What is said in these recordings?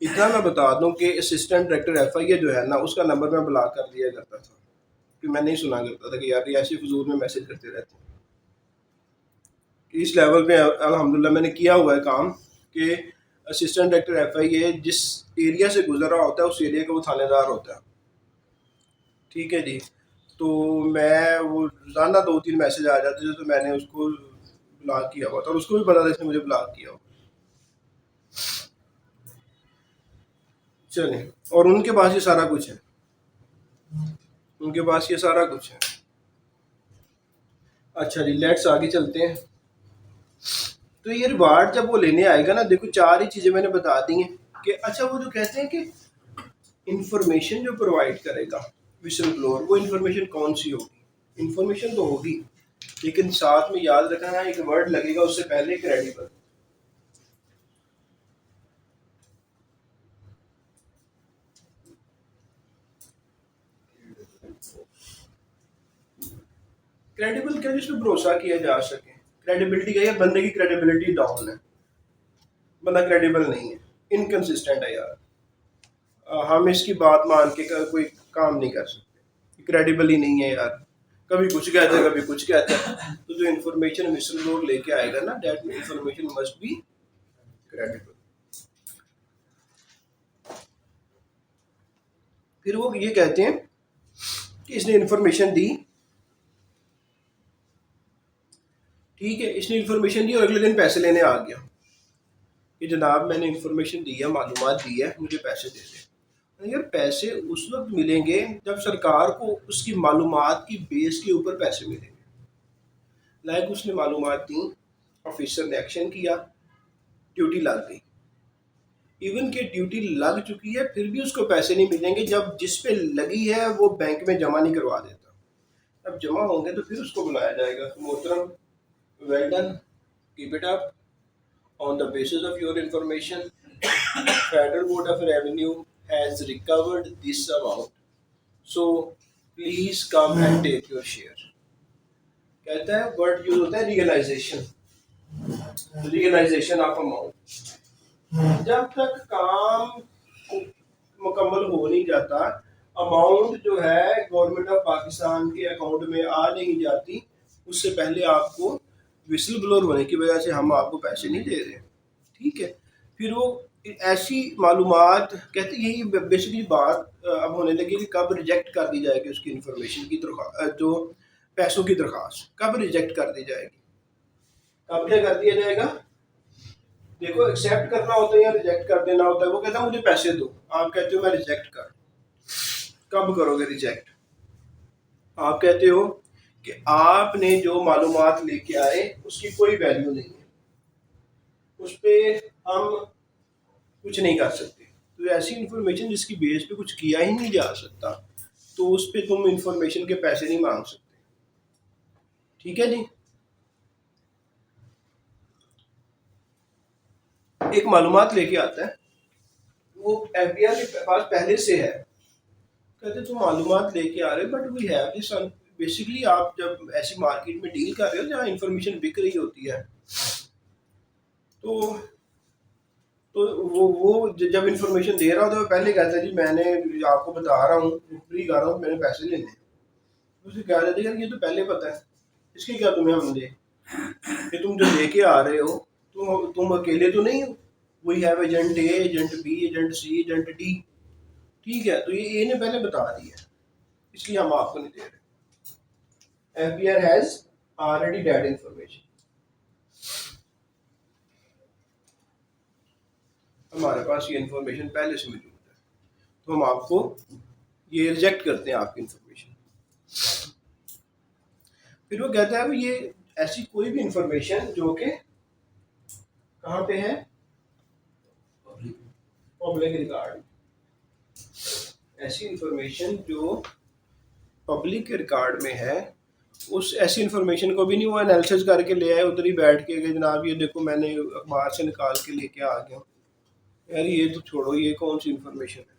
इतना मैं बता दूं कि असिस्टेंट डायरेक्टर एफआईए जो है ना, उसका नंबर मैं ब्लॉक कर दिया करता था कि मैं नहीं सुना करता था कि यार ये ऐसे फजूल में मैसेज करते रहते हैं। कि इस लेवल पे अल्हम्दुलिल्लाह मैंने किया हुआ है काम कि असिस्टेंट डायरेक्टर एफआईए जिस एरिया से गुजर रहा होता है उस एरिया का वो थानेदार होता है। ठीक है जी। तो मैं वो रोज़ाना 2-3 मैसेज आ जाते थे तो मैंने उसको ब्लॉक किया हुआ था और उसको भी पता था इसने मुझे ब्लॉक किया हुआ। चलें, और उनके पास ये सारा कुछ है, उनके पास ये सारा कुछ है। अच्छा जी, लेट्स आगे चलते हैं। तो ये रिवार्ड जब वो लेने आएगा ना, देखो 4 ही चीज़ें मैंने बता दी हैं कि अच्छा वो जो कहते हैं कि इंफॉर्मेशन जो प्रोवाइड करेगा विसल ब्लोअर, वो इंफॉर्मेशन कौन सी होगी? इंफॉर्मेशन तो होगी, लेकिन साथ में याद रखना एक वर्ड लगेगा उससे पहले, क्रेडिबल। क्रेडिबल क्या, जिसमें भरोसा किया जा सके। क्रेडिबिलिटी क्या है? बंदे की क्रेडिबिलिटी डाउन है, बंदा क्रेडिबल नहीं है, इनकंसिस्टेंट है यार। हम इसकी बात मान के कोई काम नहीं कर सकते, क्रेडिबल ही नहीं है यार। कभी कुछ कहता है, कभी कुछ कहता है। तो जो इन्फॉर्मेशन मिसल लोग लेके आएगा ना, that information must be credible. फिर वो ये कहते हैं कि इसने इन्फॉर्मेशन दी, ठीक है, इसने इन्फॉर्मेशन दी और अगले दिन पैसे लेने आ गया कि जनाब मैंने इन्फॉर्मेशन दी है, मालूमात दी है, मुझे पैसे दे दे। यार पैसे उस वक्त मिलेंगे जब सरकार को उसकी मालूमात की बेस के ऊपर पैसे मिलेंगे। लाइक उसने मालूमात दी, ऑफिसर ने एक्शन किया, ड्यूटी लग गई। इवन के ड्यूटी लग चुकी है फिर भी उसको पैसे नहीं मिलेंगे जब जिस पे लगी है वो बैंक में जमा नहीं करवा देता। अब जमा होंगे तो फिर उसको बुलाया जाएगा, मोहतरम well done, keep it up, on the basis of your information Federal Board of Revenue has recovered this amount, so please come and take your share। कहता है वर्ड यूज होता है रियलाइजेशन, रियलाइजेशन ऑफ अमाउंट। जब तक काम मुकम्मल हो नहीं जाता, अमाउंट जो है गवर्नमेंट ऑफ पाकिस्तान के अकाउंट में आ नहीं जाती, उससे पहले आपको विसल ब्लोअर होने की वजह से हम आपको पैसे नहीं दे रहे। ठीक है। फिर वो ऐसी मालूमात कहते, यही बेसिकली बात अब होने लगी कि कब रिजेक्ट कर दी जाएगी उसकी इंफॉर्मेशन की जो पैसों की दरख्वास्त कब रिजेक्ट कर दी जाएगी, कब क्या कर दिया जाएगा। देखो एक्सेप्ट करना होता है या रिजेक्ट कर देना होता है। वो कहता है मुझे पैसे दो, आप कहते हो मैं रिजेक्ट कर। कब करोगे रिजेक्ट? आप कहते हो कि आपने जो मालूमात लेके आए उसकी कोई वैल्यू नहीं है, उस पर हम कुछ नहीं कर सकते। तो ऐसी इंफॉर्मेशन जिसकी बेस पे कुछ किया ही नहीं जा सकता, तो उस पर तुम इंफॉर्मेशन के पैसे नहीं मांग सकते। ठीक है जी। एक मालूमात लेके आता है, वो एफबीआई के पास पहले से है, कहते तुम मालूमात लेके आ रहे हो but we have this. Basically आप जब ऐसी मार्केट में डील कर रहे हो जहाँ इंफॉर्मेशन बिक रही होती है, तो वो जब इंफॉर्मेशन दे रहा होता है वो पहले कहता है जी मैंने आपको बता रहा हूँ, फ्री कर रहा हूँ, मैंने पैसे लेने हैं। उसे कहा जाता है यार ये तो पहले पता है, इसके क्या तुम्हें हम दे कि तुम जो लेके आ रहे हो, तुम अकेले तो नहीं हो। We have agent A, agent B, agent C, agent D. ठीक है, तो ये ए ने पहले बता दिया, इसलिए हम आपको नहीं दे रहे। FBI has already that information, हमारे पास ये इंफॉर्मेशन पहले से मौजूद है, तो हम आपको ये रिजेक्ट करते हैं आपकी इंफॉर्मेशन। फिर वो कहता है ये ऐसी कोई भी इंफॉर्मेशन जो कि कहाँ पे है, पब्लिक रिकॉर्ड। ऐसी इंफॉर्मेशन जो पब्लिक रिकॉर्ड में है, उस ऐसी इंफॉर्मेशन को भी नहीं वो एनालिसिस करके ले आए उधर ही बैठ के कि जनाब ये देखो मैंने अखबार से निकाल के लेके आ गया। यार ये तो छोड़ो, ये कौन सी इंफॉर्मेशन है।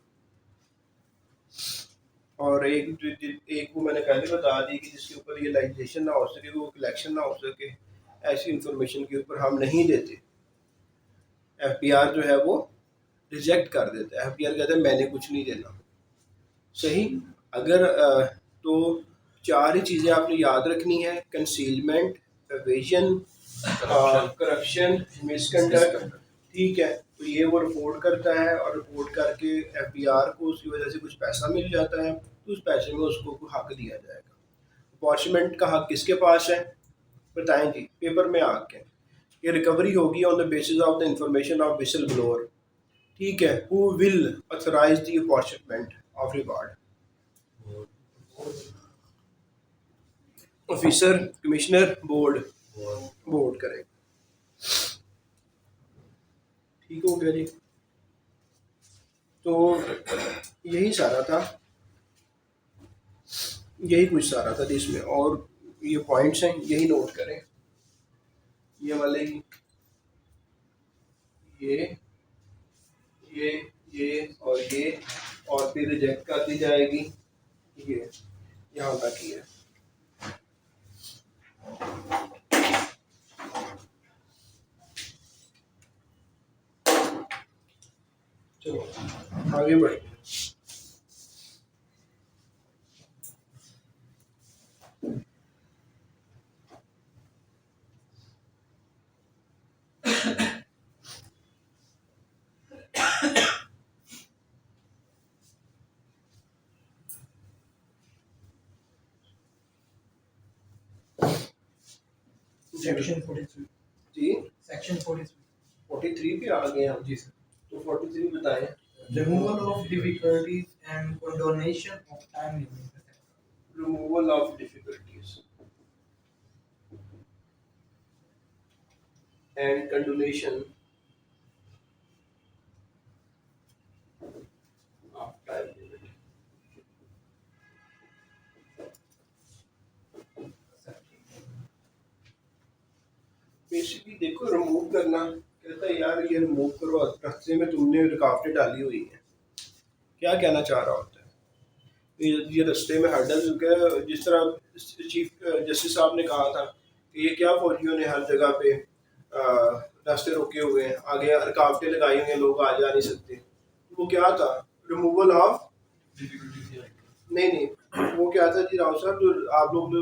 और एक को मैंने पहले बता दी कि जिसके ऊपर रियलाइजेशन ना हो सके, वो कलेक्शन ना हो सके, ऐसी इंफॉर्मेशन के ऊपर हम नहीं देते। एफबीआर जो है वो रिजेक्ट कर देता है, FDR कहता है मैंने कुछ नहीं देना। सही। अगर तो चार ही चीज़ें आपने याद रखनी है, कंसीलमेंट, एवेजन, करप्शन, मिसकंडक्ट। ठीक है, तो ये वो रिपोर्ट करता है और रिपोर्ट करके FDR को उसकी वजह से कुछ पैसा मिल जाता है, तो उस पैसे में उसको हक दिया जाएगा। अपॉर्चमेंट का हक किसके पास है बताएं जी, पेपर में आके ये रिकवरी होगी on the basis of the information of whistleblower. ठीक है, who will authorise the apportionment of reward? Officer, commissioner, board. Board करें। ठीक हो गया जी। तो यही सारा था, यही कुछ सारा था इसमें, और ये पॉइंट्स हैं, यही नोट करें, ये वाले ही, ये ये और ये, और फिर रिजेक्ट कर दी जाएगी ये, यहाँ तक ही है। चलो आगे बढ़े। सेक्शन 43 जी, सेक्शन 43 पे आ गए हम जी सर। तो 43 बताएं। Removal of difficulties and condonation of time limit. Removal of difficulties and condonation of time limit. Basically देखो, रिमूव करना कहता है यार ये रिमूव करो, रास्ते में तुमने रुकावटें डाली हुई हैं। क्या कहना चाह रहा होता है? ये रास्ते में हर्डल के, जिस तरह चीफ जस्टिस साहब ने कहा था कि ये क्या फौजियों ने हर जगह पे रास्ते रोके हुए हैं, आगे रुकावटें लगाई हुई हैं, लोग आ जा नहीं सकते। वो क्या था? रिमूवल ऑफ नहीं नहीं, वो क्या था जी राव साहब, जो आप लोग जो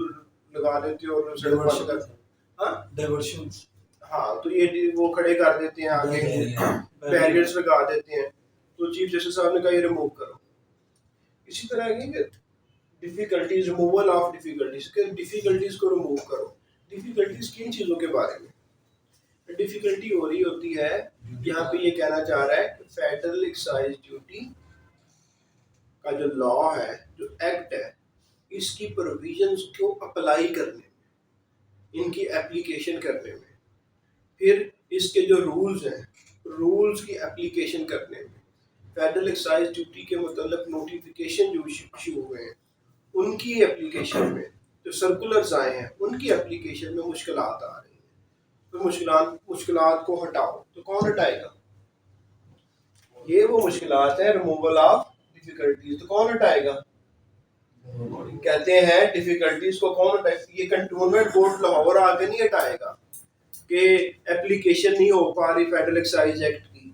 लगा देते हो और सड़क बंद कर, हाँ डाइवर्शन। हाँ, तो ये वो खड़े कर देते हैं आगे, बैरियर्स लगा देते हैं, तो चीफ जस्टिस साहब ने कहा ये रिमूव करो। इसी तरह की difficulties, removal of difficulties, difficulties को रिमूव करो। डिफिकल्टीज किन चीज़ों के बारे में डिफिकल्टी हो रही होती है? यहाँ पे ये कहना चाह रहा है कि फेडरल एक्साइज ड्यूटी का जो लॉ है, जो एक्ट है, इसकी प्रोविजंस को अप्लाई करने में, इनकी एप्लीकेशन करने में, फिर इसके जो रूल्स हैं, रूल्स की एप्लीकेशन करने में, फेडरल एक्साइज ड्यूटी के मतलब नोटिफिकेशन जो इशू हुए हैं उनकी एप्लीकेशन में, जो सर्कुलर्स आए हैं उनकी एप्लीकेशन में मुश्किलात आ रही हैं। तो मुश्किलात को हटाओ, तो कौन हटाएगा? ये वो मुश्किलात है, रिमूवल ऑफ डिफिकल्टीज, तो कौन हटाएगा? कहते हैं डिफिकल्टीज को कौन हटाएगा? ये कंटोनमेंट बोर्ड लाहौर आके नहीं हटाएगा कि एप्लीकेशन नहीं हो पा रही फेडरल एक्साइज एक्ट की,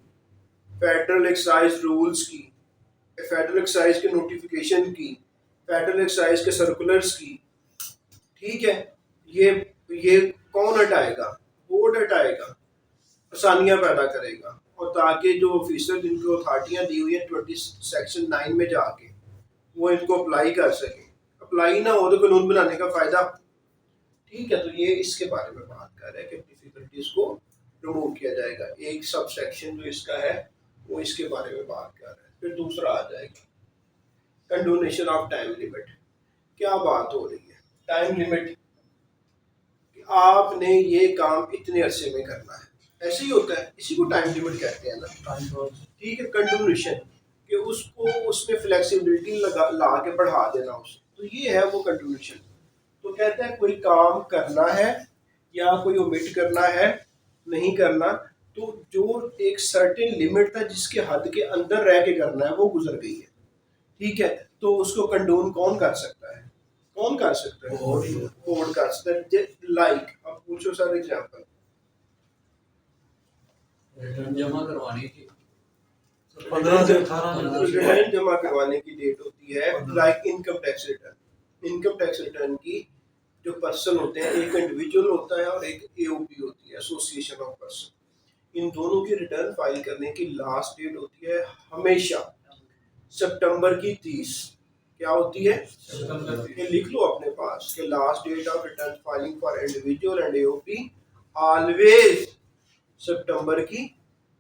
फेडरल एक्साइज रूल्स की, फेडरल एक्साइज के नोटिफिकेशन की, फेडरल एक्साइज के सर्कुलर्स की। ठीक है, ये कौन हटाएगा? बोर्ड हटाएगा, आसानियां पैदा करेगा, और ताकि जो ऑफिसर जिनको अथॉरिटियां दी हुई है 20 सेक्शन 9 में जाके वो इनको अप्लाई कर सकें। अप्लाई ना हो तो कानून बनाने का फायदा। ठीक है, तो ये इसके बारे में बात कर रहे हैं कि डिफिकल्टीज को रिमूव किया जाएगा। एक सब सेक्शन जो इसका है वो इसके बारे में बात कर रहा है। फिर दूसरा आ जाएगा कंडोनेशन ऑफ टाइम लिमिट। क्या बात हो रही है? टाइम लिमिट, आपने ये काम इतने अरसे में करना है, ऐसे ही होता है, इसी को टाइम लिमिट कहते हैं ना। ठीक है, कंडोनेशन कि उसको उसमें फ्लेक्सिबिलिटी ला के बढ़ा देना उसे, तो ये है वो कंडोनेशन। तो कहते हैं कोई काम करना है या कोई ओमिट करना है, नहीं करना, तो जो एक सर्टेन लिमिट था जिसके हद के अंदर रह के करना है वो गुजर गई है। ठीक है, तो उसको कंडोन कौन कर सकता है? कौन कर सकता है? बोर्ड कर सकता है। लाइक अब पूछो सर एग्जांपल। रिटर्न जमा करवानी थी, 15 से 18 रिटर्न जमा करवाने की डेट होती है 15 like income tax return. Income tax return की जो पर्सन होते हैं, एक इंडिविजुअल होता है और एक एओपी होती है, एसोसिएशन ऑफ पर्सन। इन दोनों की रिटर्न फाइल करने की लास्ट डेट होती है हमेशा सितंबर की 30। क्या होती है? ये लिख लो अपने पास कि last date of return filing for individual and AOP always सितंबर की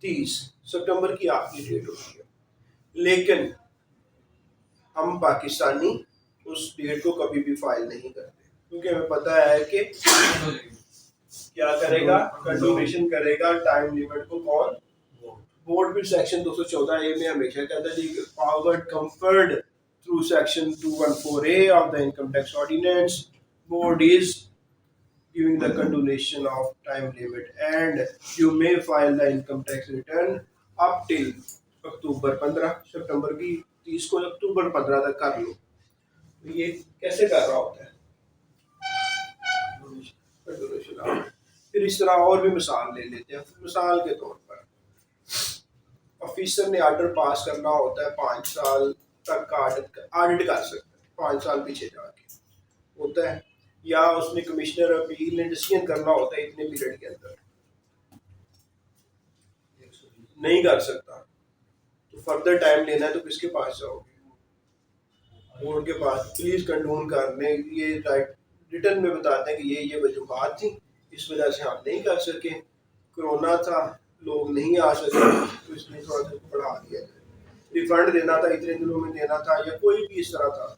30। सितंबर की आखिरी डेट होती है। लेकिन हम पाकिस्तानी उस डेट को कभी भी फाइल नहीं करते, क्योंकि हमें पता है कि क्या करेगा, कंडोनेशन करेगा। टाइम लिमिट को कौन? बोर्ड भी सेक्शन 214 ए में हमेशा कहता है जी power conferred through section 214 A of the income tax ordinance, board is giving the condonation of time limit and you may file the income tax return up till अक्टूबर 15। सितंबर की 30 को अक्टूबर 15 तक कर लो। तो ये कैसे कर रहा होता है? Condonation। फिर इस तरह और भी मिसाल ले लेते हैं। मिसाल के तौर पर ऑफिसर ने ऑर्डर पास करना होता है 5 साल तक का ऑडिट कर सकता है, 5 साल पीछे जाके होता है, या उसने कमिश्नर अपील ने डिसीजन करना होता है इतने पीरियड के अंदर, नहीं कर सकता। तो फर्दर टाइम लेना है तो किसके पास जाओगे? बोर्ड के पास। प्लीज कंडोन करने, ये राइट रिटर्न में बताते हैं कि ये वजूहात थी, इस वजह से हम नहीं कर सके, कोरोना था, लोग नहीं आ सके, तो इसलिए थोड़ा सा बढ़ा दिया जाए। रिफंड देना था, इतने दिनों में देना था, या कोई भी इस तरह था।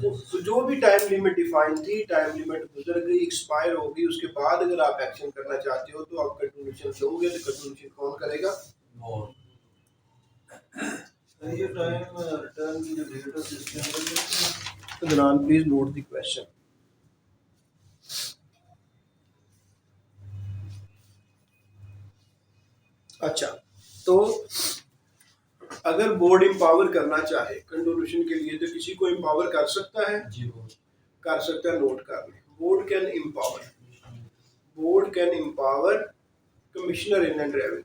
तो जो भी टाइम लिमिट डिफाइन थी, टाइम लिमिट गुजर गई, एक्सपायर हो गई, उसके बाद अगर आप एक्शन करना चाहते हो तो आप कंट्रीब्यूशन दोगे, तो कंट्रीब्यूशन कौन करेगा? ये टाइम रिटर्न की जो डेट है इसके अंदर तो जनाब प्लीज नोट द क्वेश्चन। अच्छा, तो अगर बोर्ड एम्पावर करना चाहे कंट्रीब्यूशन के लिए तो किसी को एम्पावर कर सकता है? कर सकता है। नोट कर लें, board can empower commissioner inland revenue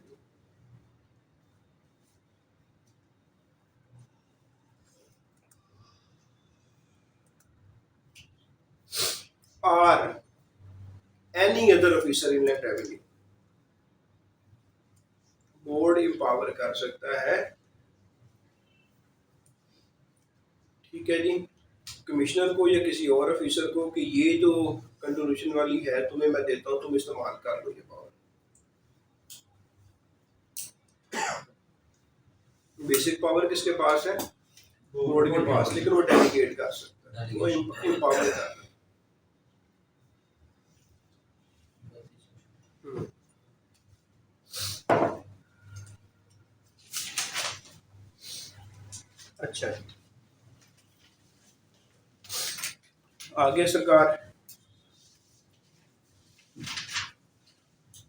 or any other officer inland revenue। Board empower कर सकता है, ठीक है जी, कमिश्नर को या किसी और ऑफिसर को कि ये जो कंट्रीब्यूशन वाली है तुम्हें मैं देता हूँ, तुम इस्तेमाल कर लो ये पावर। बेसिक पावर किसके पास है? बोर्ड के पास, लेकिन वो डेलीगेट कर सकता है, वो एम्पावर कर रहा है। अच्छा, आगे सरकार।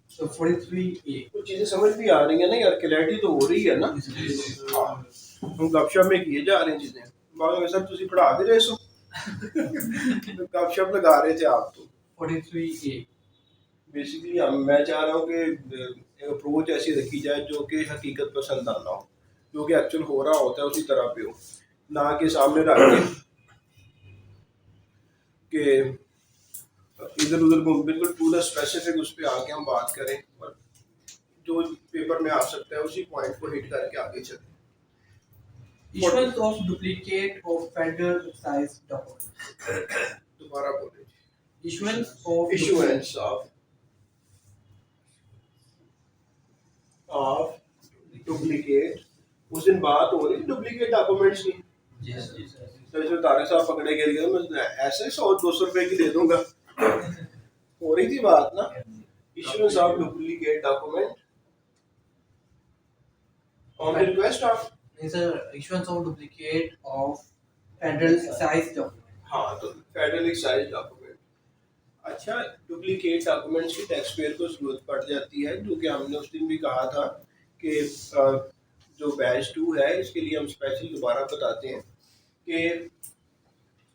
So 43A. कुछ चीजें समझ भी आ रही है ना यार, क्लैरिटी तो हो रही है ना। हाँ, हम गपशप में किए जा रहे हैं चीजें, बाकी सब तुसी पढ़ा भी रहे सो तो गपशप लगा रहे थे आप तो। 43A. बेसिकली मैं चाह रहा हूँ कि एक अप्रोच ऐसी रखी जाए जो कि हकीकत पसंद आना हो, जो कि एक्चुअल हो रहा होता है उसी तरह पे हो, ना कि सामने रख के इधर उधर घूम, बिल्कुल पूरा स्पेसिफिक उस पर आके हम बात करें और जो पेपर में आ सकता है उसी पॉइंट को हिट करके आगे चलें। Issuance of duplicate of federal excise documents. दोबारा बोले। Issuance of duplicate. उस दिन बात हो रही थी डुप्लीकेट डॉक्यूमेंट्स की, तो इसमें तारिक साहब पकड़े गए, मैं ऐसे 100-200 रुपए की दे दूंगा, हो रही थी बात ना। Issuance of duplicate document on the request of, issuance of duplicate of federal excise document. हाँ, तो फेडरल एक्साइज डॉक्यूमेंट। अच्छा, डुप्लीकेट डॉक्यूमेंट्स की टैक्स पेयर को जरूरत पड़ जाती है, जो कि हमने उस दिन भी कहा था कि जो बैच 2 है इसके लिए हम स्पेशल दोबारा बताते हैं कि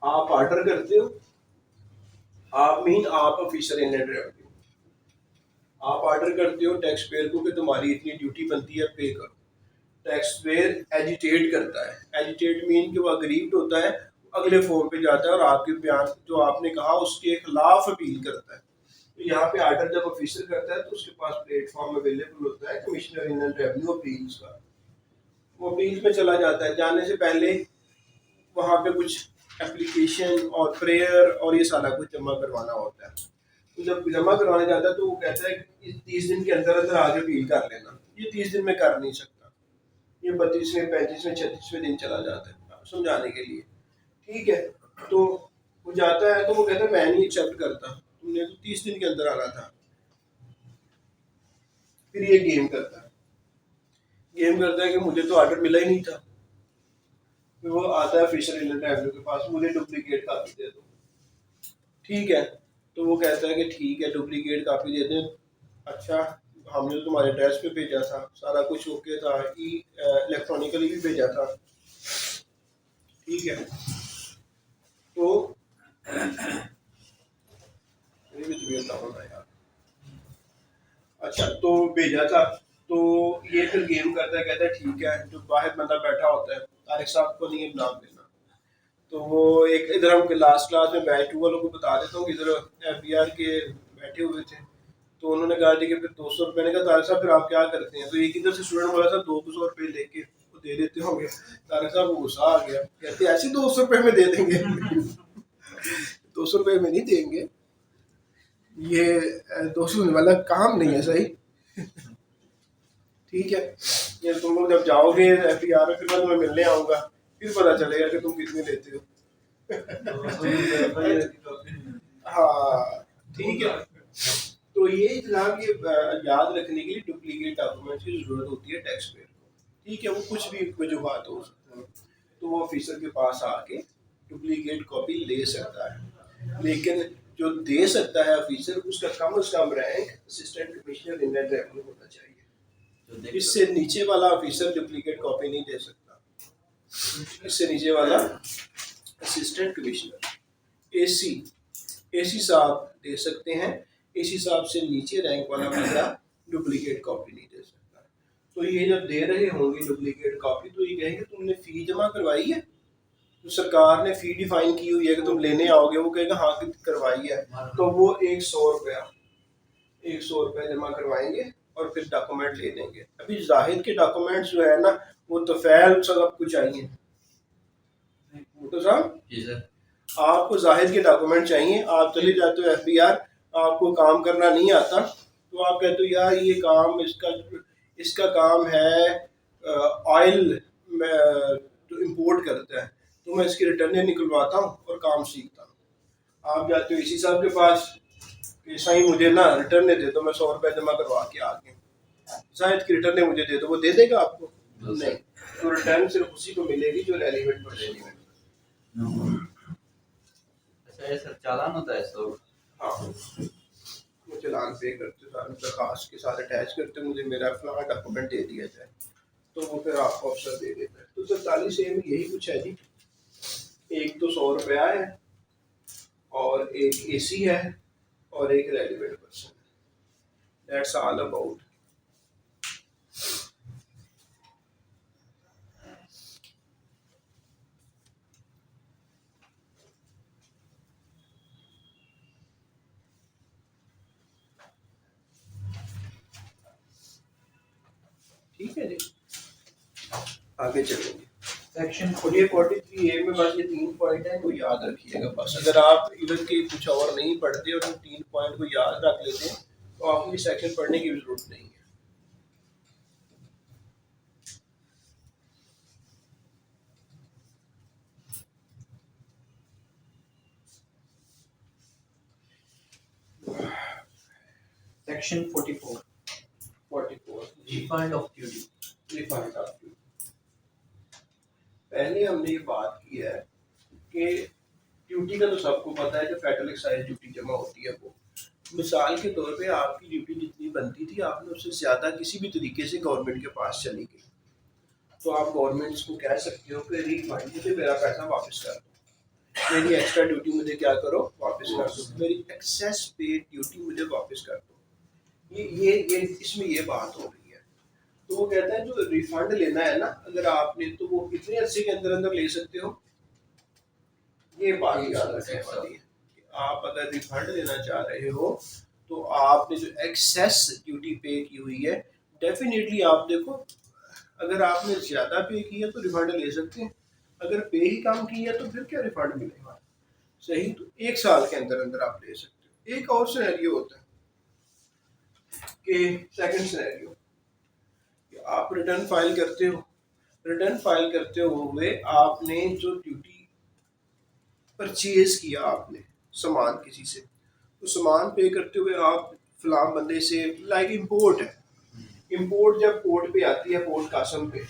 आप ऑर्डर करते हो, आप मीन आप ऑफिसर इनलैंड रेवेन्यू, आप ऑर्डर करते हो टैक्स पेयर को कि तुम्हारी इतनी ड्यूटी बनती है, पे करो। टैक्स पेयर एजिटेट करता है। एजिटेट मीन कि वो अग्रीव्ड होता है, अगले फॉर्म पे जाता है और आपके बयान जो आपने कहा उसके खिलाफ अपील करता है। तो यहाँ पे आर्डर जब ऑफिसर करता है तो उसके पास प्लेटफॉर्म अवेलेबल होता है कमिश्नर इनलैंड रेवेन्यू अपील्स का। वो अपील में चला जाता है, जाने से पहले वहाँ पे कुछ एप्लीकेशन और प्रेयर और ये सारा कुछ जमा करवाना होता है। तो जब जमा करवाने जाता है तो वो कहता है कि 30 दिन के अंदर अंदर आगे अपील कर लेना। ये 30 दिन में कर नहीं सकता, ये 32वें 35वें 36वें दिन चला जाता है समझाने के लिए। ठीक है, तो वो जाता है तो वो कहता है मैं नहीं एक्सेप्ट करता, तुमने तो 30 दिन के अंदर आना था। फिर ये गेम करता है कि मुझे तो ऑर्डर मिला ही नहीं था। फिर वो आता है ऑफिसर इनलैंड रेवेन्यू के पास, मुझे डुप्लीकेट कापी दे दो। ठीक है, तो वो कहता है कि ठीक है डुप्लीकेट कापी दे दें। अच्छा, हमने तो तुम्हारे एड्रेस पे भेजा था, सारा कुछ ओके था, इलेक्ट्रॉनिकली भी भेजा था। ठीक है, तो मेरी भी तबीयत डाउन है यार। अच्छा, तो भेजा था, तो ये फिर गेम करता है, कहता है ठीक है। जो बाहर बंदा बैठा होता है, तारिक साहब को नहीं नाम लेना, तो वो एक इधर हम लास्ट क्लास में बैच 2 वालों को बता देता हूँ, इधर FBR के बैठे हुए थे। तो उन्होंने कहा कि फिर 200 रुपये। मैंने कहा तारिक साहब फिर आप क्या करते हैं? तो एक इधर से स्टूडेंट बोला था 200 रुपये लेके वो दे देते होंगे। तारिक साहब को गुस्सा आ गया, कहते ऐसे 200 रुपये में दे देंगे 200 रुपये में नहीं देंगे, ये 200 वाला काम नहीं है सही। ठीक है, ये तुम लोग जब जाओगे FBR में फिर मैं तुम्हें मिलने आऊँगा, फिर पता चलेगा कि तुम कितने लेते हो। हाँ ठीक है, तो ये जनाब ये याद रखने के लिए डुप्लीकेट डॉक्यूमेंट्स की जरूरत होती है टैक्स पेयर को। ठीक है, वो कुछ भी वजूहत हो सकते हैं, तो वो ऑफिसर के पास आके डुप्लीकेट कॉपी ले सकता है। लेकिन जो दे सकता है ऑफिसर, उसका कम से कम rank assistant commissioner inland revenue होना चाहिए। इससे नीचे वाला ऑफिसर डुप्लीकेट कॉपी नहीं दे सकता। इससे नीचे वाला असिस्टेंट कमिश्नर एसी साहब दे सकते हैं। एसी साहब से नीचे रैंक वाला बंदा डुप्लीकेट कॉपी नहीं दे सकता। तो ये जब दे रहे होंगे डुप्लीकेट कॉपी, तो ये कहेंगे तुमने फी जमा करवाई है, तो सरकार ने फी डिफाइन की हुई है कि तुम लेने आओगे, वो कहेगा हाँ करवाई है, तो वो 100 रुपया जमा करवाएंगे और फिर डॉक्यूमेंट ले लेंगे। अभी जाहिद के डॉक्यूमेंट्स जो है ना, वो तो फैल सब कुछ चाहिए। तो साहब जी सर, आपको जाहिद के डॉक्यूमेंट चाहिए, आप चले जाते हो FBR, आपको काम करना नहीं आता, तो आप कहते हो यार ये काम इसका काम है ऑयल तो इंपोर्ट करता है, तो मैं इसकी रिटर्न निकलवाता हूँ और काम सीखता हूँ। आप जाते हो इसी साहब के पास कि सही मुझे ना रिटर्न दे दो, मैं 100 रुपये जमा करवा के आ गया, जाहिद की रिटर्न मुझे दे दो, वो दे देगा आपको? नहीं, तो रिटर्न सिर्फ उसी को मिलेगी जो रेलिवेंट पड़ेगी। अच्छा ये सर चालान होता है तो? हाँ, वो चालान पे करते सारे दरखास्त के साथ अटैच करते, मुझे मेरा फलाना डॉक्यूमेंट दे दिया जाए, तो वो फिर आपको अफसर दे देता है। तो 47A में यही कुछ है जी। एक तो 100 रुपया है और एक AC है और एक रेलिवेंट पर्सन है। That's all about. ठीक है जी, आगे चलेंगे। Section ये 43A में बस ये 3 पॉइंट है, वो याद रखिएगा बस। अगर आप इवन के कुछ और नहीं पढ़ते और 3 पॉइंट को याद रख लेते हैं, तो आपको ये सेक्शन पढ़ने की भी जरूरत नहीं है। Section 44. 44 Refund of duty. Refund of duty. पहले हमने ये बात की है कि ड्यूटी का तो सबको पता है, जो फेडरल एक्साइज ड्यूटी जमा होती है वो, मिसाल के तौर पे आपकी ड्यूटी जितनी बनती थी, आपने उससे ज़्यादा किसी भी तरीके से गवर्नमेंट के पास चली गई, तो आप गवर्नमेंट को कह सकते हो कि रिफंड, मुझे मेरा पैसा वापस कर दो, मेरी एक्स्ट्रा ड्यूटी मुझे क्या करो वापस कर दो, मेरी एक्सेस पे ड्यूटी मुझे वापस कर दो। ये इसमें ये बात हो रही है। तो वो कहता है जो रिफंड लेना है ना अगर आपने, तो वो कितने अर्से के अंदर अंदर ले सकते हो, ये बात याद रखने वाली है कि आप अगर रिफंड लेना चाह रहे हो तो आपने जो एक्सेस ड्यूटी पे की हुई है, डेफिनेटली आप देखो, अगर आपने ज़्यादा पे किया तो रिफंड ले सकते हैं, अगर पे ही कम किया तो फिर क्या रिफंड मिलेगा, सही। तो 1 साल के अंदर अंदर आप ले सकते हो। एक और सिनेरियो होता है कि सेकंड सिनेरियो, आप रिटर्न फाइल करते हो, रिटर्न फाइल करते हुए आपने जो ड्यूटी परचेज किया आपने सामान किसी से, तो सामान पे करते हुए आप फलां बंदे से, लाइक इंपोर्ट है, इंपोर्ट जब पोर्ट पे आती है, पोर्ट कासम पे,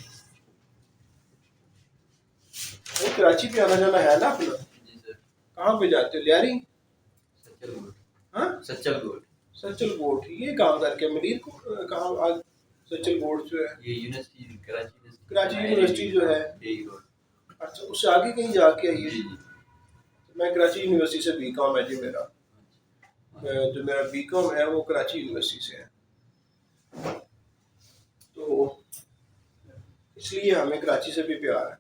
वो कराची पे आना जाना है ना अपना, जी सर। कहाँ पे जाते हो, लियारी, सच्चल गोल्ड। हाँ सच्चल गोल्ड। सचल बोर्ड, ये काम करके मरीर को कहाँ आज सचल बोर्ड जो है, ये यूनिवर्सिटी कराची यूनिवर्सिटी जो है, यही रोड। अच्छा उससे आगे कहीं जाके आई है। जी जी। मैं कराची यूनिवर्सिटी से बीकॉम है जी मेरा, जो मेरा बीकॉम है वो कराची यूनिवर्सिटी से है, तो इसलिए हमें कराची से भी प्यार है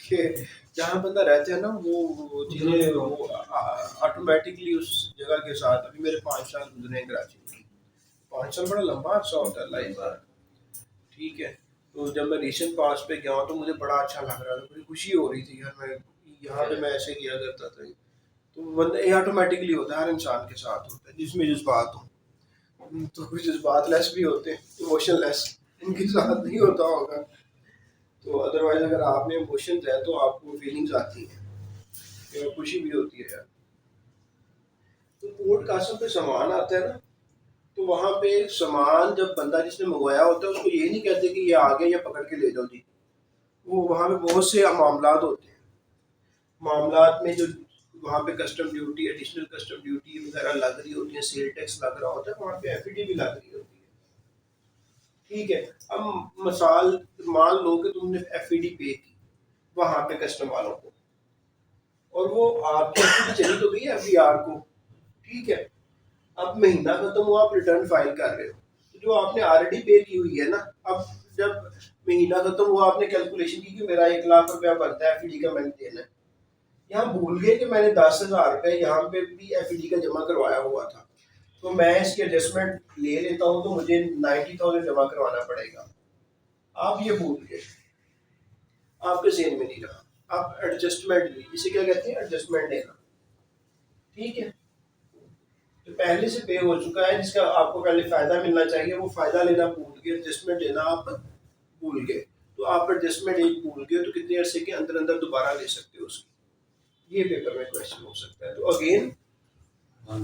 कि जहाँ बंदा रहता है ना वो चीज़ें वो ऑटोमेटिकली उस जगह के साथ, अभी मेरे 5 साल गुजरे हैं कराची में, 5 साल बड़ा लंबा अर्सा होता है लाइफ का, ठीक है। तो जब मैं रीसेंट पास पे गया तो मुझे बड़ा अच्छा लग रहा था, बड़ी खुशी हो रही थी यार, मैं यहाँ पे मैं ऐसे किया करता था, तो बंदा ये ऑटोमेटिकली होता है, हर इंसान के साथ होता है जिसमें जज्बात हो, तो कुछ जज्बात लेस भी होते हैं, इमोशन लेस, इनके साथ नहीं होता होगा, तो अदरवाइज अगर आप में इमोशंस है तो आपको फीलिंग्स आती हैं, तो खुशी भी होती है यार। तो पोर्ट कासम पे सामान आता है ना, तो वहाँ पे सामान जब बंदा जिसने मंगवाया होता है उसको ये नहीं कहते कि ये आ गया या पकड़ के ले जाओ जी, वो वहाँ पे बहुत से मामलात होते हैं, मामलात में जो वहाँ पे custom duty, additional custom duty वगैरह लग रही होती है, सेल टैक्स लग रहा होता है, वहाँ पे एफईडी भी लग रही होती है, ठीक है। अब मिसाल मान लो कि तुमने एफईडी पे की वहाँ पे कस्टम वालों को, और वो आपकी एफईडी चली तो गई एफबीआर को, ठीक है। अब महीना खत्म हुआ, आप रिटर्न फाइल कर रहे हो, तो जो आपने ऑलरेडी पे की हुई है ना, अब जब महीना खत्म हुआ आपने कैलकुलेशन की कि मेरा 1 लाख रुपया बनता है एफईडी का, मैंने देना है, यहाँ भूल गए कि मैंने 10,000 रुपये यहाँ पे भी एफईडी का जमा करवाया हुआ था, तो मैं इसकी एडजस्टमेंट ले लेता हूँ तो मुझे 90,000 जमा करवाना पड़ेगा, आप ये भूल गए, आपके जेहन में नहीं रहा, आप एडजस्टमेंट ली, इसे क्या कहते हैं, एडजस्टमेंट लेना, ठीक है। तो पहले से पे हो चुका है, जिसका आपको पहले फायदा मिलना चाहिए, वो फायदा लेना भूल गए, एडजस्टमेंट लेना आप भूल गए, तो आप एडजस्टमेंट एक भूल गए तो कितने अरसे के अंदर अंदर दोबारा ले सकते हो उसकी, ये पेपर में क्वेश्चन हो सकता है। तो अगेन हाँ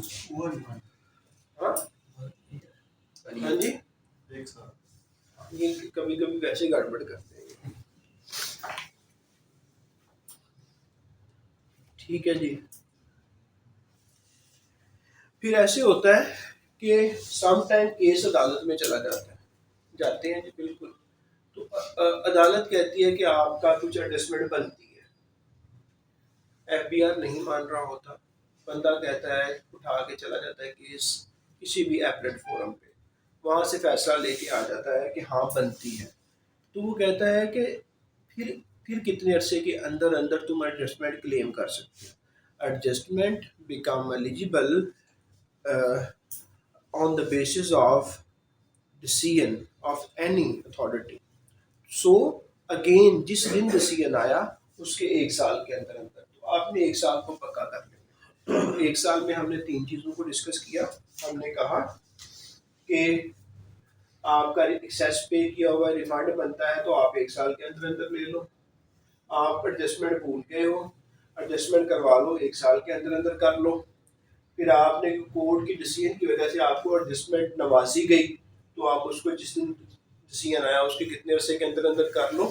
हाँ जी, ये कभी कभी वैसे गड़बड़ करते हैं, ठीक है जी। फिर ऐसे होता है कि सम टाइम केस अदालत में चला जाता है, जाते हैं जी बिल्कुल, तो अदालत कहती है कि आपका कुछ एडजस्टमेंट बनती है, एफबीआर नहीं मान रहा होता, बंदा कहता है, उठा के चला जाता है केस किसी भी एपलेट फोरम पे, वहाँ से फैसला लेके आ जाता है कि हाँ बनती है, तो वो कहता है कि फिर कितने अरसे के अंदर अंदर तुम एडजस्टमेंट क्लेम कर सकते हो, adjustment become eligible on the basis of decision of any authority. So again जिस दिन डिसीजन आया उसके 1 साल के अंदर अंदर, तो आपने 1 साल को पक्का कर लेना। तो 1 साल में हमने 3 चीज़ों को डिस्कस किया, हमने कहा कि आपका एक्सेस पे किया हुआ रिफंड बनता है तो आप 1 साल के अंदर अंदर ले लो, आप एडजस्टमेंट भूल गए हो, एडजस्टमेंट करवा लो, 1 साल के अंदर अंदर कर लो, फिर आपने कोर्ट की डिसीजन की वजह से आपको एडजस्टमेंट नवाजी गई, तो आप उसको जिस दिन डिसीजन आया उसके कितने अरसे के अंदर अंदर कर लो,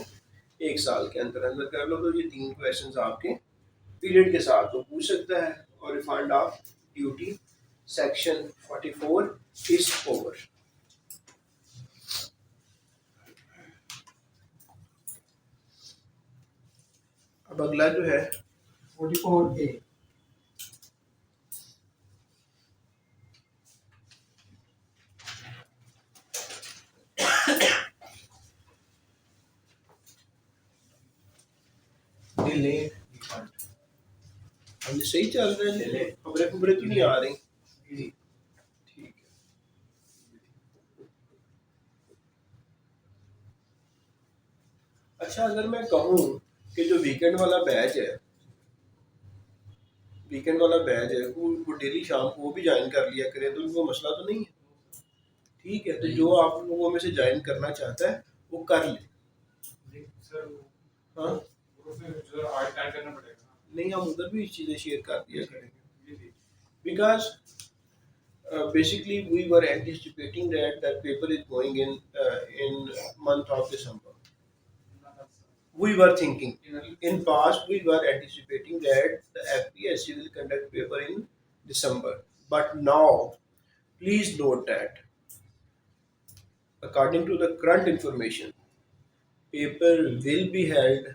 1 साल के अंदर अंदर कर लो। तो ये 3 क्वेश्चंस आपके पीरियड के साथ तो पूछ सकता है, और refund of duty section 44 is over. अब अगला जो है 44A. delayed refund. हम सही चल रहे हैं, खबरें तो नहीं आ रही। ठीक है, अच्छा अगर मैं कहूँ कि जो वीकेंड वाला बैच है, वो डेली शाम को वो भी ज्वाइन कर लिया करे तो उनको मसला तो नहीं है। ठीक है, तो जो आप लोगों में से ज्वाइन करना चाहता है वो कर ले। हाँ नहीं, हम उधर भी चीज़ें शेयर कर दिया करेंगे, because basically we were anticipating that that paper is going in month of December. We were thinking in past we were anticipating that the FPSC will conduct paper in December, but now please note that according to the current information, paper will be held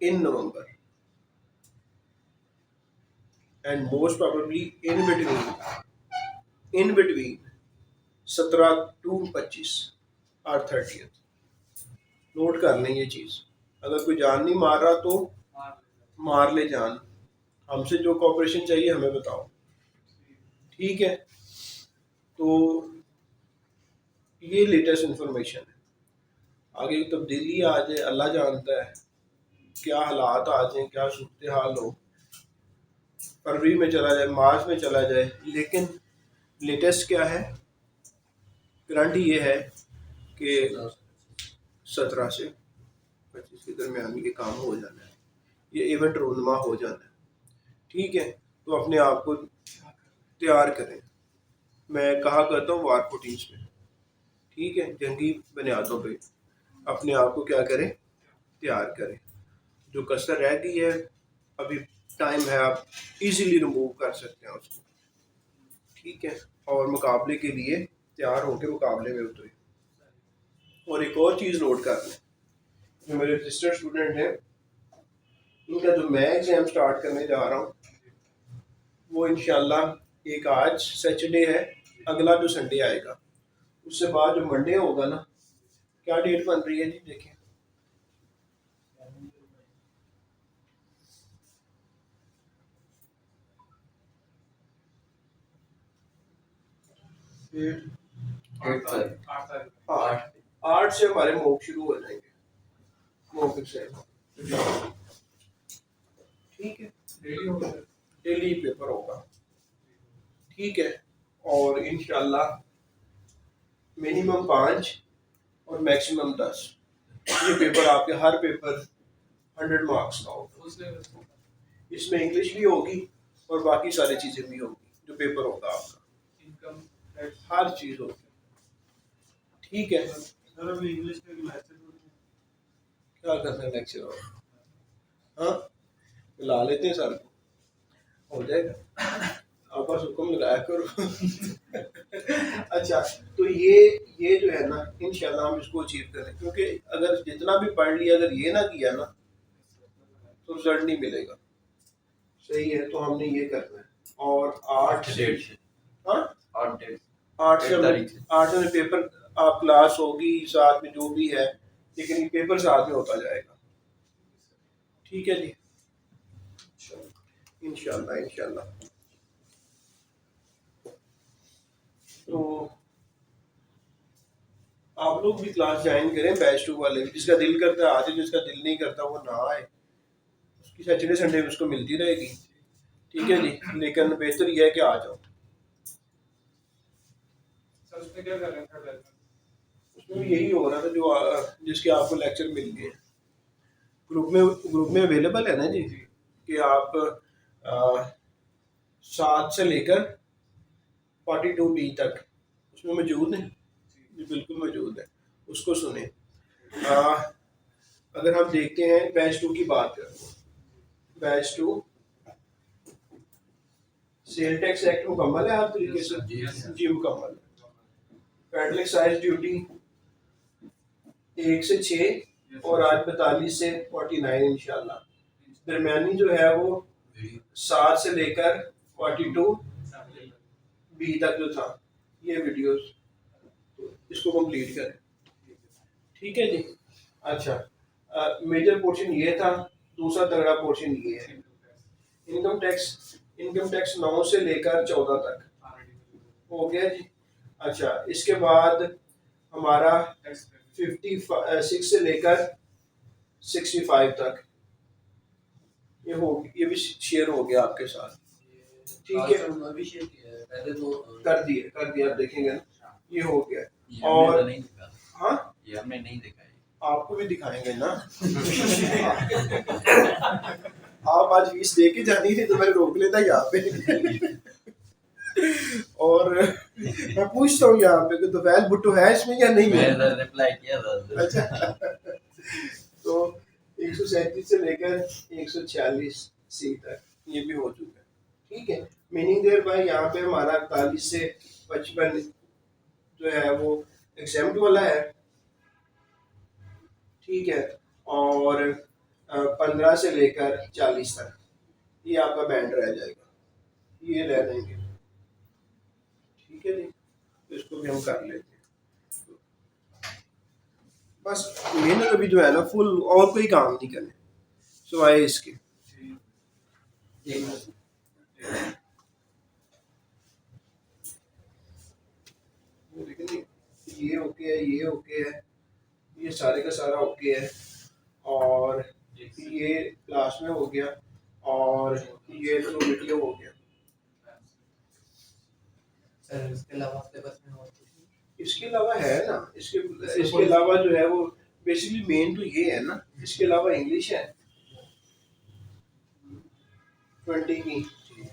in November, and most probably in between 17 to 25 और 30। Note कर लें ये चीज़, अगर कोई जान नहीं मार रहा तो मार ले जान, हमसे जो कोऑपरेशन चाहिए हमें बताओ। ठीक है, तो ये लेटेस्ट इंफॉर्मेशन है। आगे तब्दीली आ जाए अल्लाह जानता है, क्या हालात आ जाए, क्या सूरत हाल हो, फरवरी में चला जाए, मार्च में चला जाए, लेकिन लेटेस्ट क्या है, करंट ये है कि 17 से 25 के दरमियान ये काम हो जाना है, ये इवेंट रोनमा हो जाना है। ठीक है, तो अपने आप को तैयार करें। मैं कहा करता हूँ वार प्रोटीन्स में, ठीक है, जंगी बुनियादों पे अपने आप को क्या करें, तैयार करें। जो कसर रह गई है अभी टाइम है, आप इजीली रिमूव कर सकते हैं उसको। ठीक है, और मुकाबले के लिए तैयार होकर मुकाबले में उतरे। और एक और चीज़ नोट कर लें, जो मेरे रजिस्टर्ड स्टूडेंट हैं, इनका जो मैं एग्ज़ाम स्टार्ट करने जा रहा हूँ वो इंशाल्लाह एक आज सैटरडे है, अगला जो संडे आएगा उससे बाद जो मंडे होगा ना, क्या डेट बन रही है जी, देखें हाँ, 8 से हमारे मॉक शुरू हो जाएंगे, मॉक एग्जाम। ठीक है, डेली पेपर होगा। ठीक है, और इंशाल्लाह मिनिमम 5 और मैक्सिमम 10 ये पेपर आपके, हर पेपर 100 मार्क्स का होगा। इसमें इंग्लिश भी होगी और बाकी सारी चीज़ें भी होगी, जो पेपर होगा आपका, हर चीज़ होगी। ठीक है, इंग्लिश में क्या करना है लेक्चर और, हाँ ला लेते हैं सर को, हो जाएगा, आप बस हुक्म लगाया करो। अच्छा, तो ये जो है ना, इंशाल्लाह हम इसको अचीव करें, क्योंकि अगर जितना भी पढ़ लिया अगर ये ना किया ना तो रिजल्ट नहीं मिलेगा। सही है, तो हमने ये करना है। और 8 से, हाँ 8 से पेपर आप क्लास होगी साथ में जो भी है, लेकिन ये पेपर साथ में होता जाएगा। ठीक है जी, इंशाल्लाह। तो आप लोग भी क्लास ज्वाइन करें, बैच 2 वाले भी, जिसका दिल करता है आ जाए, जिसका दिल नहीं करता वो ना आए, उसकी सैटरडे संडे में उसको मिलती रहेगी। ठीक है जी, लेकिन बेहतर यह है कि आ जाओ। उसमें क्या कर रहे हैं, उसमें भी यही हो रहा था जो जिसके आपको लेक्चर मिल गए ग्रुप में अवेलेबल है ना जी, कि आप 7 से लेकर 42B तक उसमें मौजूद है जी, बिल्कुल मौजूद है, उसको सुने। अगर हम देखते हैं बैच 2 की बात करें, बैच 2 सेल टैक्स एक्ट मुकम्मल है हर तरीके से जी, मुकम्मल है। पेडल एक्साइज ड्यूटी 1 से 6 और आज 45 से 49 इंशाल्लाह। दरमियानी जो है वो 7 से लेकर 42B तक जो था, ये वीडियोस, तो इसको कंप्लीट करें। ठीक है जी, अच्छा मेजर पोर्शन ये था दूसरा तगड़ा पोर्शन ये है। इनकम टैक्स 9 से लेकर 14 तक हो गया जी। अच्छा, इसके बाद हमारा 56 से लेकर 65 तक ये भी शेयर हो गया आपके साथ। ठीक है, अभी शेयर किया है, पहले तो कर दिया आप देखेंगे ना, ये हो गया। ये हमने और तो नहीं देखा, हाँ, ये हमने नहीं देखा है। आपको भी दिखाएंगे ना। आप आज फीस दे के जानी थी तो मैं रोक लेता यहाँ पे। और मैं पूछता हूँ यहाँ पे कि दोपहर भुट्टो है इसमें या नहीं है। मैं रिप्लाई किया था। अच्छा, तो 137 से लेकर 146 सी तक ये भी हो चुका है। ठीक है, मीनिंग देयर बाय यहाँ पे हमारा 41 से 55 जो है वो एग्जाम्प्ट वाला है। ठीक है, और 15 से लेकर 40 तक ये आपका बैंड रह जाएगा, ये रह देंगे। ठीक है जी, तो इसको भी हम कर लेते हैं। बस मेहनत अभी जो है ना फुल, और कोई काम नहीं करने सिवाय इसके। ये ओके है, ये ओके है, ये सारे का सारा ओके है, और ये क्लास में हो गया, और ये तो वीडियो हो गया। सर इसके अलावा सिलेबस में और कुछ नहीं? इसके अलावा है ना, इसके अलावा जो है वो बेसिकली मेन तो ये है ना। इसके अलावा इंग्लिश है 20 की,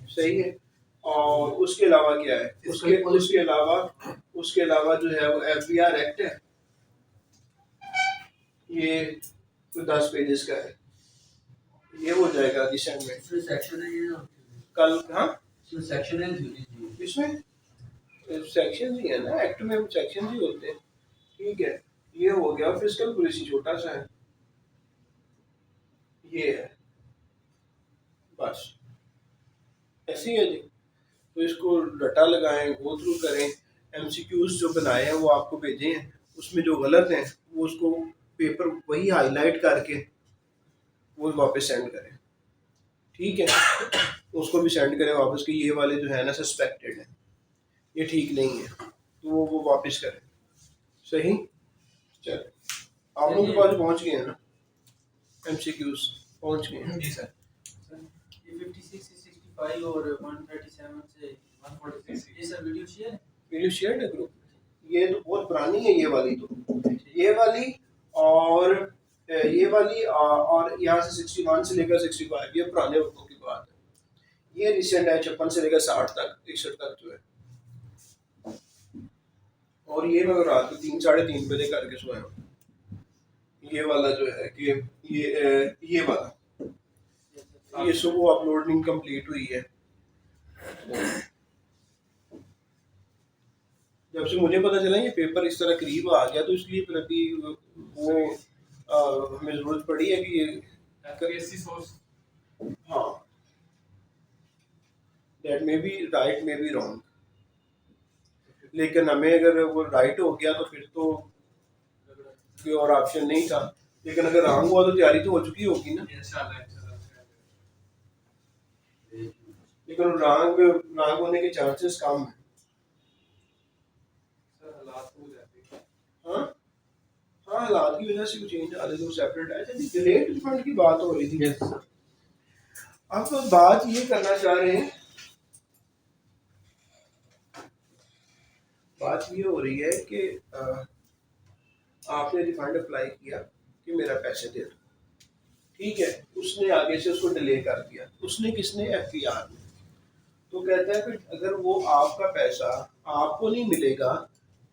सही है। और उसके अलावा क्या है, उसके अलावा जो है वो FBR एक्ट है, ये कोई 10 पेजेस का है, ये हो जाएगा दिसंबर में। इसमें सेक्शन है ये ना, कल हाँ, इसमें सेक्शन है जी। इसमें सेक्शन ही है ना, एक्ट में सेक्शन ही होते हैं। ठीक है, ये हो गया। फिजिकल पॉलिसी छोटा सा है, ये है, बस ऐसे ही है जी। तो इसको रटा लगाएं, गो थ्रू करें, MCQs जो बनाए हैं वो आपको भेजे हैं, उसमें जो गलत हैं वो उसको पेपर वही हाईलाइट करके वो वापस सेंड करें। ठीक है, उसको भी सेंड करें वापस कि ये वाले जो है ना सस्पेक्टेड है, ये ठीक नहीं है, तो वो वापस करें। सही, चल आप लोगों के पास पहुंच गए हैं ना, MCQs पहुंच गए हैं। जी सर। ये 56 से 65 और 137 से 146 ये सब वीडियो शेयर है। वीडियो शेयर है ग्रुप। ये तो बहुत पुरानी है, ये वाली तो, ये वाली और ये वाली और यहाँ से 61 से लेकर 65 ये पुराने वक्तों की बात है। ये रिसेंट है 56 से लेकर 60 तक 61 तक जो है। और ये मैं रात को 3 साढ़े 3 बजे करके सोया हूँ। ये वाला जो है कि ये वाला ये सुबह अपलोडिंग कंप्लीट हुई है। जब से मुझे पता चला ये पेपर इस तरह करीब आ गया, तो इसलिए फिर अभी वो हमें जरूरत पड़ी है कि ये हाँ, that may be right may be wrong, लेकिन हमें अगर वो राइट हो गया तो फिर तो कोई और ऑप्शन नहीं था, लेकिन अगर रॉन्ग हुआ तो तैयारी तो हो चुकी होगी ना। लेकिन रॉन्ग होने के चांसेस कम है। हाँ हाँ, हालात की वजह से कुछ चेंज आ रही है, सेपरेट है। अच्छा, डिलेड रिफंड की बात हो रही थी। अब बात ये करना चाह रहे हैं, बात ये हो रही है कि आपने रिफंड अप्लाई किया कि मेरा पैसे दे दो, ठीक है, उसने आगे से उसको डिले कर दिया। उसने किसने, FPR ने। तो कहता है कि अगर वो आपका पैसा आपको नहीं मिलेगा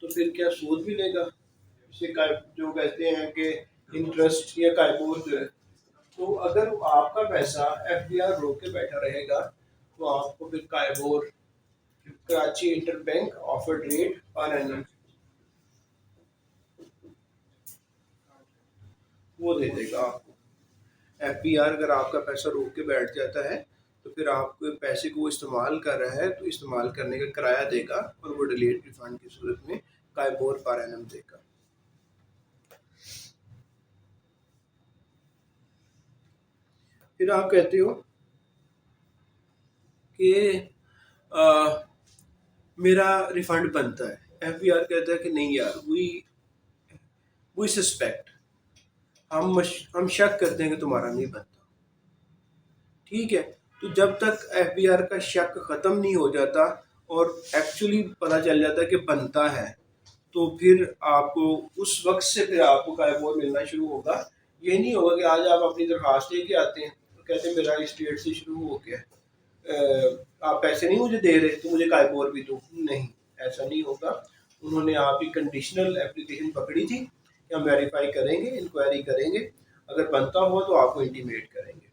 तो फिर क्या सूद मिलेगा, इसे जो कहते हैं कि इंटरेस्ट या कायबोर जो है। तो अगर आपका पैसा FPR रोक के बैठा रहेगा तो आपको फिर KIBOR, Karachi inter bank offered rate पर एनम, वो दे देगा आपको। FPR अगर आपका पैसा रोक के बैठ जाता है तो फिर आपको पैसे को इस्तेमाल कर रहा है तो इस्तेमाल करने का किराया देगा, और वो डिलेड रिफंड की सूरत में कायबोर पर एनम देगा। फिर आप कहते हो कि मेरा रिफंड बनता है। एफबीआर कहता है कि नहीं यार, वी सस्पेक्ट, हम शक करते हैं कि तुम्हारा नहीं बनता। ठीक है, तो जब तक एफबीआर का शक ख़त्म नहीं हो जाता और एक्चुअली पता चल जाता है कि बनता है, तो फिर आपको उस वक्त से फिर आपको कायबोर मिलना शुरू होगा। ये नहीं होगा कि आज आप अपनी दरख्वास्त लेके आते हैं तो कहते हैं मेरा इस डेट से शुरू हो गया, आप पैसे नहीं मुझे दे रहे तो मुझे कायबोर भी दो। नहीं, ऐसा नहीं होगा। उन्होंने आपकी कंडीशनल एप्लीकेशन पकड़ी थी कि हम वेरीफाई करेंगे, इंक्वायरी करेंगे, अगर बनता हुआ तो आपको इंटीमेट करेंगे।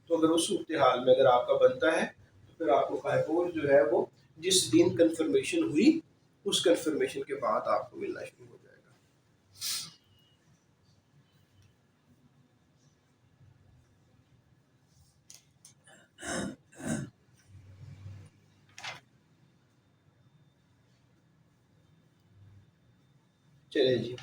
तो अगर उस सूरत हाल में अगर आपका बनता है तो फिर आपको कायबोर जो है वो जिस दिन कंफर्मेशन हुई उस कंफर्मेशन के बाद आपको मिलना शुरू हो जाएगा। चलिए जी,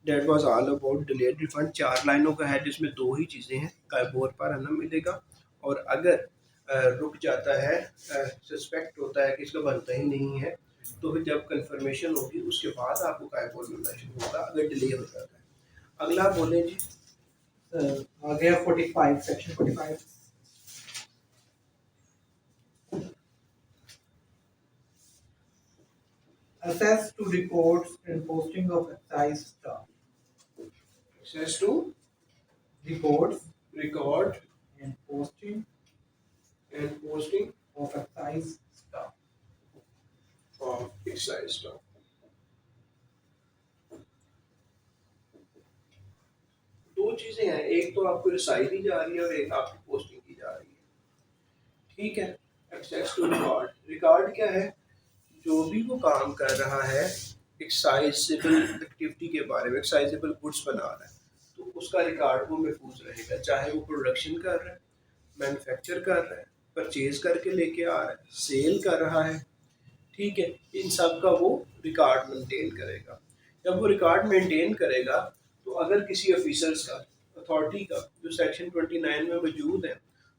that was all about delayed refund. 4 लाइनों का है जिसमें 2 ही चीज़ें हैं, कायबोर पर अन्नम मिलेगा और अगर रुक जाता है, सस्पेक्ट होता है कि इसका बनता ही नहीं है, तो फिर जब कंफर्मेशन होगी उसके बाद आपको कायबोर मिलना शुरू होगा अगर डिले हो जाता है। अगला बोलें जी। आ गया 45, section 45। Access to records and posting of excise staff. Access to Records record and posting and posting of excise staff. of excise stock। दो चीजें हैं, एक तो आपको रसाई दी जा रही है और एक आपकी पोस्टिंग की जा रही है। ठीक है, एक्सेस टू रिकॉर्ड। रिकॉर्ड क्या है? जो भी वो काम कर रहा है एक्साइजेबल एक्टिविटी के बारे में, एक्साइजेबल गुड्स बना रहा है, तो उसका रिकॉर्ड वो महफूज रहेगा, चाहे वो प्रोडक्शन कर रहा है, मैन्युफैक्चर कर रहा है, परचेज करके लेके आ रहा है, सेल कर रहा है। ठीक है, इन सब का वो रिकॉर्ड मेंटेन करेगा। जब वो रिकॉर्ड मेंटेन करेगा तो अगर किसी ऑफिसर्स का, अथॉरिटी का, जो सेक्शन 29 में मौजूद है,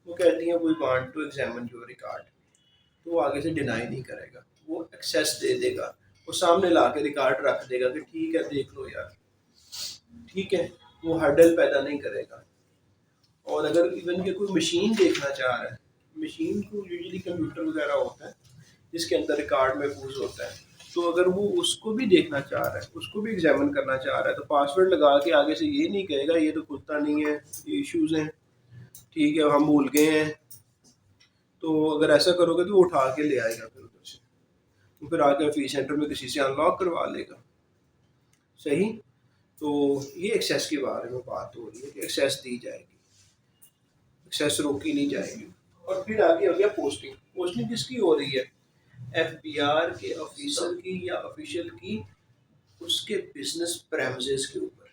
वो कहती हैं we want to examine your record, तो वो आगे से डिनाई नहीं करेगा, वो एक्सेस दे देगा, वो सामने ला के रिकॉर्ड रख देगा कि ठीक है देख लो यार। ठीक है, वो हर्डल पैदा नहीं करेगा। और अगर इवन के कोई मशीन देखना चाह रहा है, मशीन को यूजुअली कंप्यूटर वगैरह होता है जिसके अंदर रिकॉर्ड महफूज होता है, तो अगर वो उसको भी देखना चाह रहा है, उसको भी एग्जामिन करना चाह रहा है, तो पासवर्ड लगा के आगे से ये नहीं कहेगा ये तो खुलता नहीं है, ये इश्यूज हैं, ठीक है हम भूल गए हैं। तो अगर ऐसा करोगे तो वो उठा के ले आएगा फिर उधर से, तो फिर आके फीस सेंटर में किसी से अनलॉक करवा लेगा। सही, तो ये एक्सेस के बारे में बात हो रही है कि एक्सेस दी जाएगी, एक्सेस रोकी नहीं जाएगी। और फिर आगे हो गया पोस्टिंग। पोस्टिंग किसकी हो रही है? एफबीआर के ऑफिसर की या ऑफिशियल की, उसके बिजनेस प्रेमिसेस के ऊपर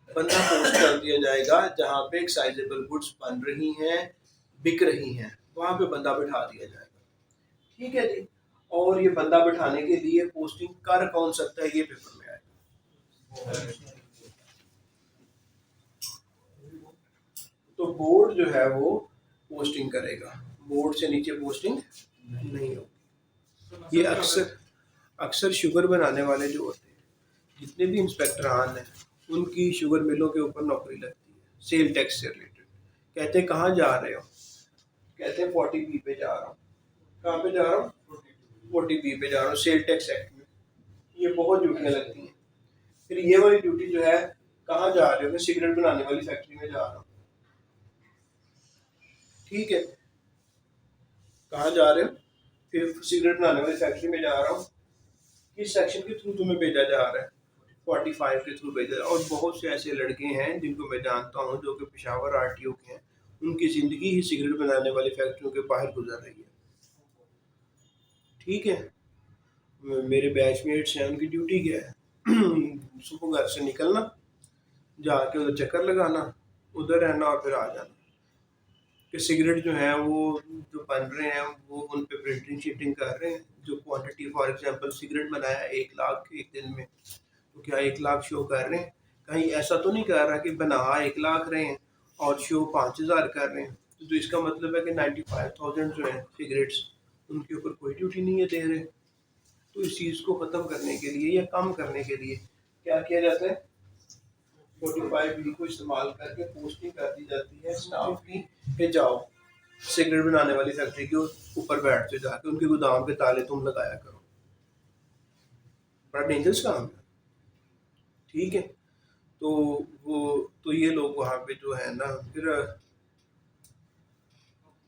बंदा पोस्ट कर दिया जाएगा जहाँ पे एक्साइजेबल गुड्स बन रही हैं, बिक रही हैं, वहाँ पे बंदा बिठा दिया जाएगा। ठीक है जी, और ये बंदा बिठाने के लिए पोस्टिंग कर कौन सकता है, ये पेपर में आएगा। तो बोर्ड जो है वो पोस्टिंग करेगा, बोर्ड से नीचे पोस्टिंग नहीं होगी। ये अक्सर शुगर बनाने वाले जो होते हैं, जितने भी इंस्पेक्टरान हैं, उनकी शुगर मिलों के ऊपर नौकरी लगती है सेल टैक्स से रिलेटेड। कहते हैं कहाँ जा रहे हो? कहते हैं 40B पे जा रहा हूँ। कहाँ पे जा रहा हूँ? 40B पे जा रहा हूँ, सेल टैक्स एक्ट में। ये बहुत ड्यूटियाँ लगती हैं। फिर ये वाली ड्यूटी जो है, कहाँ जा रहे हो? मैं सिगरेट बनाने वाली फैक्ट्री में जा रहा हूँ। ठीक है, कहाँ जा रहे हो? फिर सिगरेट बनाने वाली फैक्ट्री में जा रहा हूँ। किस सेक्शन के थ्रू तुम्हें भेजा जा रहा है? 45 के थ्रू भेजा जा रहा है। और बहुत से ऐसे लड़के हैं जिनको मैं जानता हूँ जो कि पेशावर आरटीओ के हैं, उनकी ज़िंदगी ही सिगरेट बनाने वाली फैक्ट्रियों के बाहर गुजर रही है। ठीक है, मेरे बैचमेट्स हैं, उनकी ड्यूटी क्या है? सुबह घर से निकलना, जाके उधर चक्कर लगाना, उधर रहना और फिर आ जाना। कि सिगरेट जो है वो जो बन रहे हैं वो उन पे प्रिंटिंग शीटिंग कर रहे हैं, जो क्वांटिटी फॉर एग्जांपल सिगरेट बनाया 1 लाख एक दिन में, तो क्या 1 लाख शो कर रहे हैं? कहीं ऐसा तो नहीं कर रहा कि बना 1 लाख रहे हैं और शो 5,000 कर रहे हैं, तो इसका मतलब है कि 95,000 जो है सिगरेट्स, उनके ऊपर कोई ड्यूटी नहीं है दे रहे। तो इस चीज़ को ख़त्म करने के लिए या कम करने के लिए क्या किया जाता है, 45B को इस्तेमाल करके पोस्टिंग कर दी जाती है स्टाफ की कि जाओ सिगरेट बनाने वाली फैक्ट्री के ऊपर बैठ के जाके उनके गोदाम के ताले तुम लगाया करो। बड़ा डेंजरस काम है, ठीक है। तो वो तो ये लोग वहाँ पे जो है ना,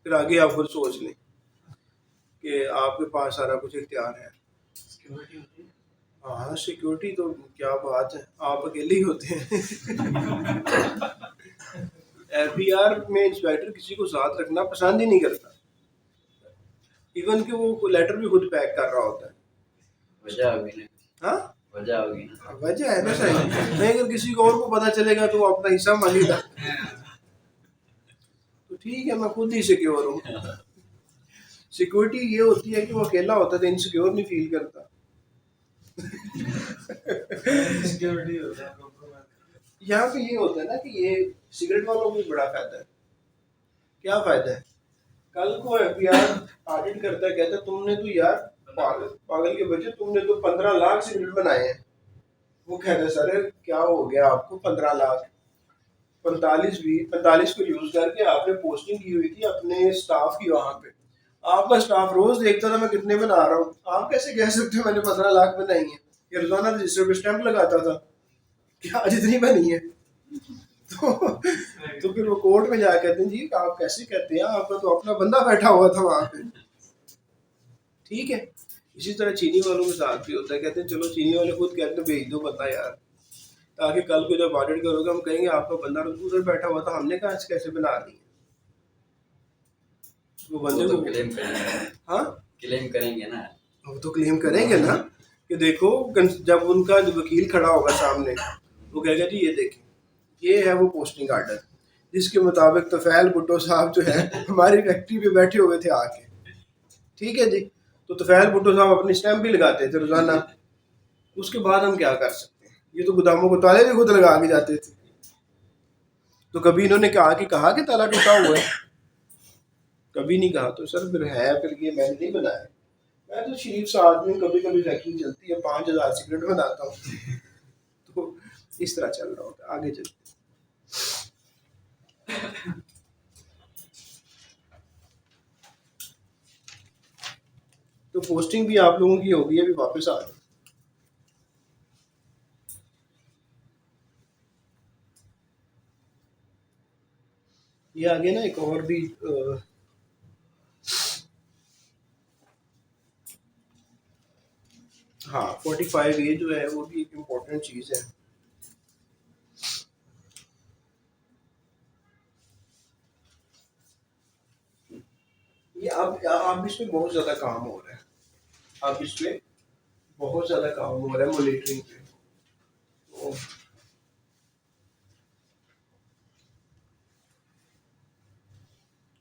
फिर आगे आप खुद सोच लें कि आपके पास सारा कुछ इख्तियार है। सिक्योरिटी होती है। हाँ सिक्योरिटी तो क्या बात है, आप अकेले ही होते हैं। एफबीआर में इंस्पेक्टर किसी को साथ रखना पसंद ही नहीं करता, इवन कि वो लेटर भी खुद पैक कर रहा होता है। वजह होगी ना। हाँ वजह होगी ना। वजह है ना, सही नहीं, अगर किसी को और को पता चलेगा तो वो अपना हिस्सा मांगेगा। तो ठीक है, मैं खुद ही सिक्योर हूँ। सिक्योरिटी ये होती है कि वो अकेला होता है तो इनसिक्योर नहीं फील करता। सिक्योरिटी होता है compromise। यहाँ पे ये होता है ना कि ये सिगरेट वालों को भी बड़ा फायदा है। क्या फायदा है, कल को एफबीआर ऑडिट करता है, कहता है तुमने तो यार पागल के बच्चे, तुमने तो 15 लाख सिगरेट बनाए हैं। वो कहता है सर क्या हो गया आपको, 15 लाख 45 को यूज करके आपने पोस्टिंग की हुई थी अपने स्टाफ की, वहां पे आपका स्टाफ रोज देखता था मैं कितने बना रहा हूँ, आप कैसे कह सकते हो मैंने 15 लाख बनाई है। ये रोजाना रजिस्टर पे स्टैंप लगाता था कि आज इतनी बनी है। तो फिर वो कोर्ट में जाकर कहते हैं जी आप कैसे कहते हैं, आपका तो अपना बंदा बैठा हुआ था वहां पे। ठीक है, इसी तरह चीनी वालों के साथ भी होता है, कहते हैं चलो चीनी वाले खुद कहते हैं भेज दो बंदा यार, ताकि कल को जब ऑडिट करोगे हम कहेंगे आपका बंदा उधर बैठा हुआ था, हमने कहा कैसे बना दी। वो बंदे वो तो को क्लेम करेंगे। हाँ क्लेम करेंगे ना। वो तो क्लेम करेंगे ना कि देखो, जब उनका जो वकील खड़ा होगा सामने वो कहेगा जी ये देखें ये है वो पोस्टिंग आर्डर जिसके मुताबिक तफैल भुट्टो साहब जो है हमारी फैक्ट्री पे बैठे हुए थे आके। ठीक है जी, तो तफैल भुट्टो साहब अपनी स्टैंप भी लगाते थे रोजाना। उसके बाद हम क्या कर सकते हैं, ये तो गोदामों को ताले भी खुद लगा के जाते थे। तो कभी इन्होंने कहा कि ताला टूटा हुआ है, कभी नहीं कहा। तो सर फिर है, फिर ये मैंने नहीं बनाया, मैं तो शरीफ सा आदमी, कभी कभी फैक्ट्री चलती है 5,000 सिगरेट बनाता हूँ। तो इस तरह चल रहा होता है। आगे चलते तो पोस्टिंग भी आप लोगों की होगी, अभी वापस आ जाओ। ये आगे ना एक और भी हाँ 45 ये जो है वो भी एक इम्पोर्टेंट चीज़ है। ये अब इसमें बहुत ज़्यादा काम हो रहा है, अब इसमें बहुत ज़्यादा काम हो रहा है मॉनिटरिंग पे। तो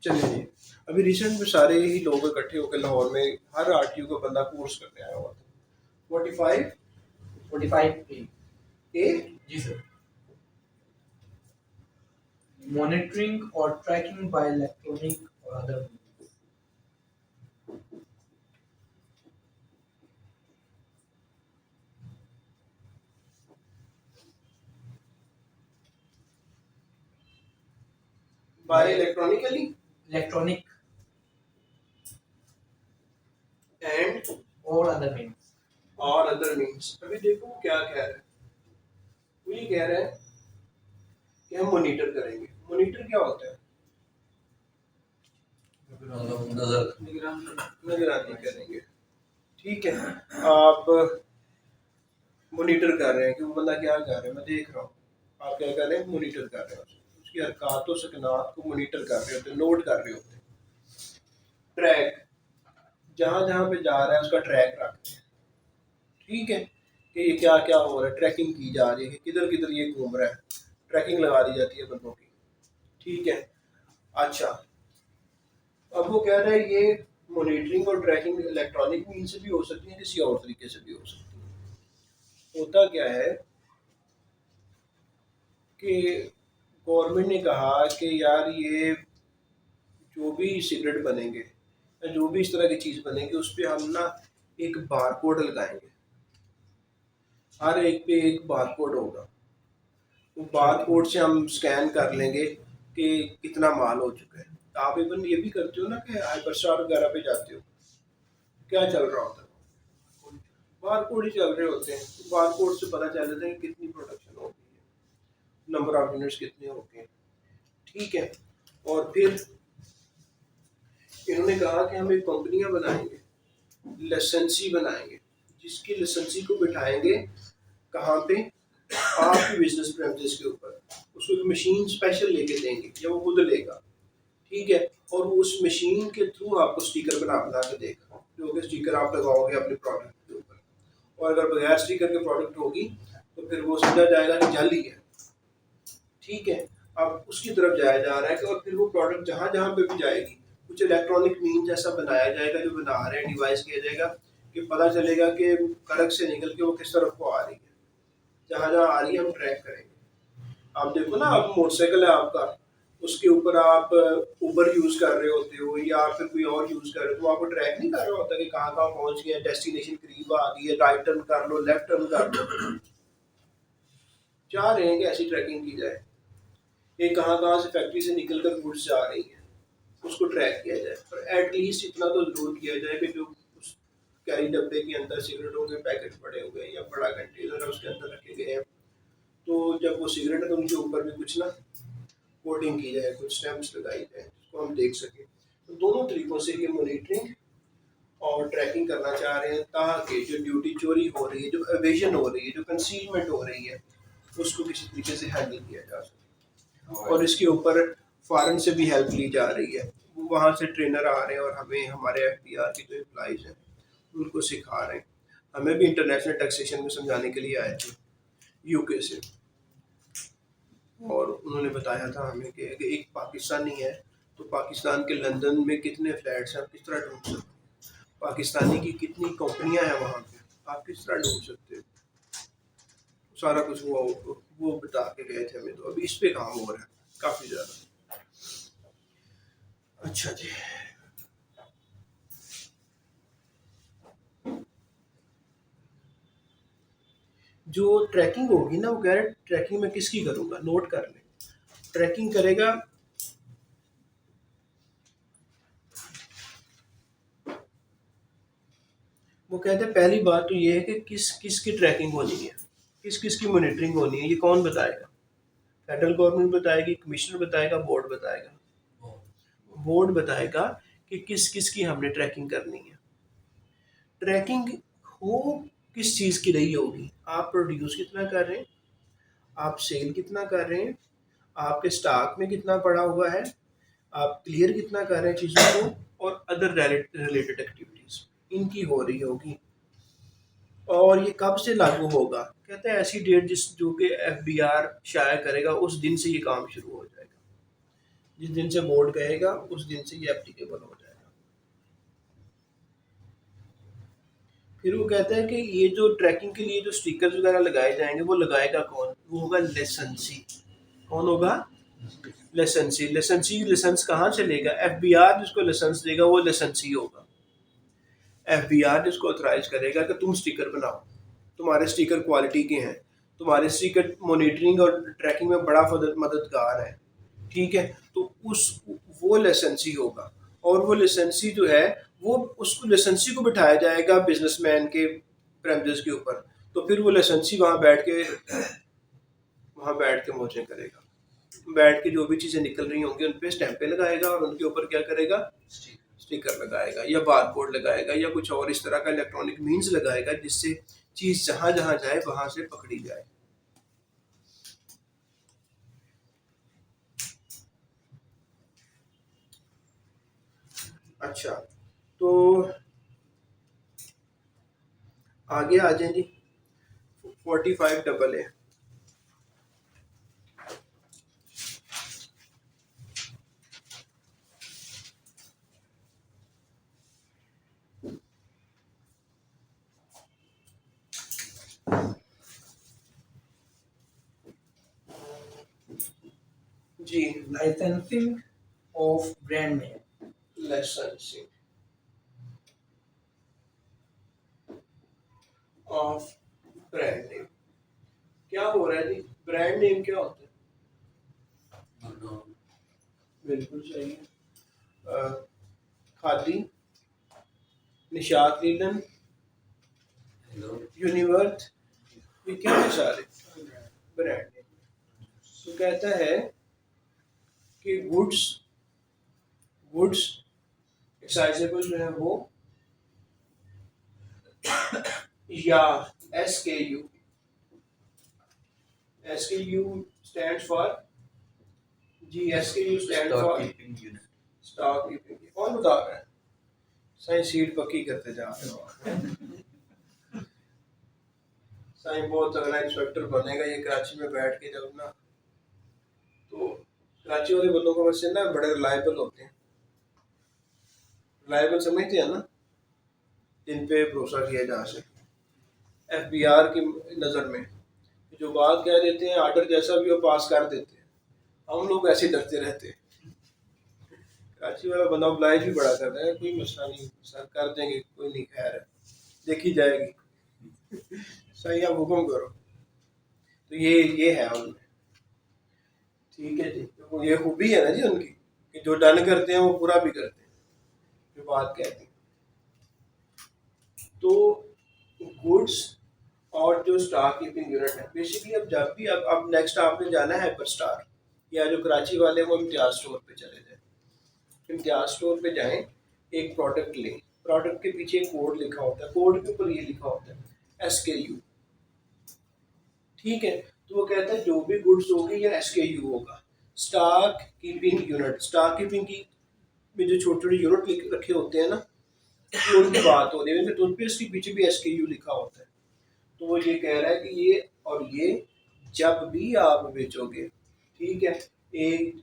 चलिए, अभी रिसेंट में सारे ही लोग इकट्ठे होकर लाहौर में हर आरटीयू का बंदा कोर्स करने आया हुआ था। 45A ए जी sir. Monitoring or tracking by electronic or other means. By electronically Electronic and or other means. और अदर मीन्स। अभी देखो वो क्या कह रहा है, वो ये कह रहा है कि हम मॉनिटर करेंगे। मॉनिटर क्या होता है, निगरानी करेंगे। ठीक है, आप मॉनिटर कर रहे हैं कि वो बंदा क्या कर रहा है, मैं देख रहा हूँ। आप क्या कर रहे हैं, मॉनिटर कर रहे हैं, उसकी हरकत व सकनात को मॉनिटर कर रहे होते हैं, नोट कर रहे होते हैं। ट्रैक, जहाँ जहाँ पे जा रहा है उसका ट्रैक रखते हैं। ठीक है, कि ये क्या क्या हो रहा है, ट्रैकिंग की जा रही है कि किधर किधर ये घूम रहा है, ट्रैकिंग लगा दी जाती है बंदों की। ठीक है, अच्छा अब वो कह रहा है ये मॉनिटरिंग और ट्रैकिंग इलेक्ट्रॉनिक मीन से भी हो सकती है, किसी और तरीके से भी हो सकती है। होता क्या है कि गवर्नमेंट ने कहा कि यार ये जो भी सिगरेट बनेंगे या जो भी इस तरह की चीज़ बनेगी उस पर हम ना एक बार कोड लगाएंगे, हर एक पे एक बार कोड होगा। वो बार कोड से हम स्कैन कर लेंगे कि कितना माल हो चुका है। तो आप इवन ये भी करते हो ना कि हाइपर स्टार वगैरह पे जाते हो, क्या चल रहा होता है, बार कोड ही चल रहे होते हैं। बार कोड से पता चल जाता है कि कितनी प्रोडक्शन हो गई है, नंबर ऑफ यूनिट्स कितने हो गए, ठीक है। और फिर इन्होंने कहा कि हम एक कंपनियां बनाएंगे, लाइसेंसी बनाएंगे, जिसकी लाइसेंसी को बिठाएंगे कहाँ पे, आपकी बिजनेस प्रेमिसेस के ऊपर। उसको एक मशीन स्पेशल लेके देंगे या वो खुद लेगा, ठीक है। और वो उस मशीन के थ्रू आपको स्टिकर बना बना के देगा, जो कि स्टिकर आप लगाओगे अपने प्रोडक्ट के ऊपर। और अगर बगैर स्टिकर के प्रोडक्ट होगी तो फिर वो समझा जाएगा कि जाली है, ठीक है। अब उसकी तरफ जाया जा रहा है कि और फिर वो प्रोडक्ट जहाँ जहाँ पे भी जाएगी कुछ इलेक्ट्रॉनिक मीन जैसा बनाया जाएगा, जो बना रहे हैं डिवाइस किया जाएगा कि पता चलेगा कि कड़क से निकल के वो किस तरफ को आ रही है, जहाँ जहाँ आ रही है हम ट्रैक करेंगे। आप देखो ना, आप मोटरसाइकिल है आपका, उसके ऊपर आप उबर यूज कर रहे होते हो या फिर कोई और यूज कर रहे हो, तो आपको ट्रैक नहीं कर रहा होता कि कहाँ कहाँ पहुंच गया, डेस्टिनेशन करीब आ गई है, राइट टर्न कर लो, लेफ्ट टर्न कर लो। चाह रहे हैं कि ऐसी ट्रैकिंग की जाए, ये कहाँ कहाँ से फैक्ट्री से निकल कर गुड्स जा रही है उसको ट्रैक किया जाए। पर एटलीस्ट इतना तो जरूर किया जाए कि जो उस कैरी डब्बे के अंदर सिगरेटों के पैकेट पड़े हुए हैं या बड़ा कंटेनर है उसके अंदर रखे गए हैं, तो जब वो सिगरेट है तो उनके ऊपर भी कुछ ना कोटिंग की जाए, कुछ स्टैम्प्स लगाई जाए जिसको हम देख सकें। तो दोनों तरीकों से ये मॉनिटरिंग और ट्रैकिंग करना चाह रहे हैं, ताकि जो ड्यूटी चोरी हो रही है, जो एवेजन हो रही है, जो कंसीलमेंट हो रही है, उसको किसी तरीके से हैंडल किया जा सके। और इसके ऊपर फॉरेन से भी हेल्प ली जा रही है, वहाँ से ट्रेनर आ रहे हैं और हमें हमारे FBR के जो एम्प्लॉइज हैं उनको सिखा रहे हैं। हमें भी इंटरनेशनल टैक्सेशन में समझाने के लिए आए थे UK से, और उन्होंने बताया था हमें कि एक पाकिस्तानी है तो पाकिस्तान के लंदन में कितने फ्लैट्स हैं, आप किस तरह ढूंढ सकते हैं, पाकिस्तानी की कितनी कंपनियां हैं वहाँ पे, आप किस तरह ढूंढ सकते हो, सारा कुछ वो बता के गए थे हमें। तो अभी इस पे काम हो रहा है काफ़ी ज़्यादा। अच्छा जी, जो ट्रैकिंग होगी ना, वो कह रहे ट्रैकिंग में किसकी करूँगा, नोट कर लें। ट्रैकिंग करेगा वो कहते हैं पहली बात तो ये है कि किस किस की ट्रैकिंग होनी है, किस किस की मॉनिटरिंग होनी है, ये कौन बताएगा। फेडरल गवर्नमेंट बताएगी, कमिश्नर बताएगा, बोर्ड बताएगा। बोर्ड बताएगा कि किस किस की हमने ट्रैकिंग करनी है। ट्रैकिंग हो किस चीज़ की रही होगी, आप प्रोड्यूस कितना कर रहे हैं, आप सेल कितना कर रहे हैं, आपके स्टॉक में कितना पड़ा हुआ है, आप क्लियर कितना कर रहे हैं चीज़ों को, और अदर रिलेटेड एक्टिविटीज़ इनकी हो रही होगी। और ये कब से लागू होगा, कहते हैं ऐसी डेट जिस जो कि FBR शाया करेगा उस दिन से ये काम शुरू हो जाएगा, जिस दिन से बोर्ड कहेगा उस दिन से ये एप्लीकेबल हो जाएगा। फिर वो कहते हैं कि ये जो ट्रैकिंग के लिए जो स्टिकर्स वगैरह लगाए जाएंगे वो लगाएगा कौन, वो होगा लाइसेंसी। कौन होगा, लाइसेंसी। लाइसेंस कहाँ से लेगा, FBR जिसको लाइसेंस देगा वो लाइसेंसी होगा। FBR जिसको ऑथराइज करेगा कि तुम स्टिकर बनाओ, तुम्हारे स्टिकर क्वालिटी के हैं, तुम्हारे स्टिकर मॉनिटरिंग और ट्रैकिंग में बड़ा मददगार है, ठीक है। तो उस वो लाइसेंसी होगा, और वो लाइसेंसी जो है वो उसको लाइसेंसी को बिठाया जाएगा बिजनेसमैन के प्रेमिसेस के ऊपर। तो फिर वो लाइसेंसी वहाँ बैठ के मौजें करेगा, बैठ के जो भी चीज़ें निकल रही होंगी उन पे स्टैंपें लगाएगा और उनके ऊपर क्या करेगा, स्टिकर लगाएगा या बार कोड लगाएगा या कुछ और इस तरह का इलेक्ट्रॉनिक मीन्स लगाएगा जिससे चीज़ जहाँ जहाँ जाए वहाँ से पकड़ी जाए। अच्छा, तो आगे आ जाए जी, 45AA। जी licensing of brand name. Licensing of brand name. क्या हो रहा है जी, ब्रांड नेम क्या होता है? बिल्कुल सही है। खादी, निशात लीलन, यूनिवर्थ, ये क्या है सारे ब्रांड नेम। तो कहता है कि गुड्स एक्साइजेबल जो है वो या SKU स्टैंड फॉर जी, SKU stand Stock for keeping unit. Stock keeping. कौन बता रहा है? साइंस सीट पक्की करते जा रहे हो। साइंस बहुत तगड़ा इंस्पेक्टर बनेगा ये कराची में बैठ के जब ना, तो कराची वाले बंदों को वैसे ना बड़े रिलायबल होते हैं। रिलायबल समझते हैं ना, जिन पे भरोसा किया जा सके। FBR की नज़र में जो बात कह देते हैं, आर्डर जैसा भी वो पास कर देते हैं। हम लोग ऐसे डरते रहते हैं। कराची वाला बंदा ऑब्लाइज भी बड़ा करता है, कोई मसला नहीं सर, कर देंगे, कोई नहीं, खैर है, देखी जाएगी। सही, आप हुक्म करो। तो ये है उनमें, ठीक है जी। तो ये खूबी है ना जी उनकी, कि जो डन करते हैं वो पूरा भी करते हैं जो बात कहते हैं। तो गुड्स और जो स्टॉक कीपिंग यूनिट है, बेसिकली अब जब भी अब नेक्स्ट आपने जाना है हाइपर स्टार, या जो कराची वाले वो इम्तियाज स्टोर पे चले जाएं। इम्तियाज स्टोर पे जाएं, एक प्रोडक्ट लें, प्रोडक्ट के पीछे एक कोड लिखा होता है, कोड के ऊपर ये लिखा होता है SKU, ठीक है। तो वो कहता है जो भी गुड्स होगी या SKU होगा। Stock keeping unit, stock keeping की में जो छोटे छोटे यूनिट रखे होते हैं ना, ये उनकी बात हो रही है। उनके टूथपेस्ट के पीछे भी SKU लिखा होता है। तो वो ये कह रहा है कि ये और ये जब भी आप बेचोगे, ठीक है, एक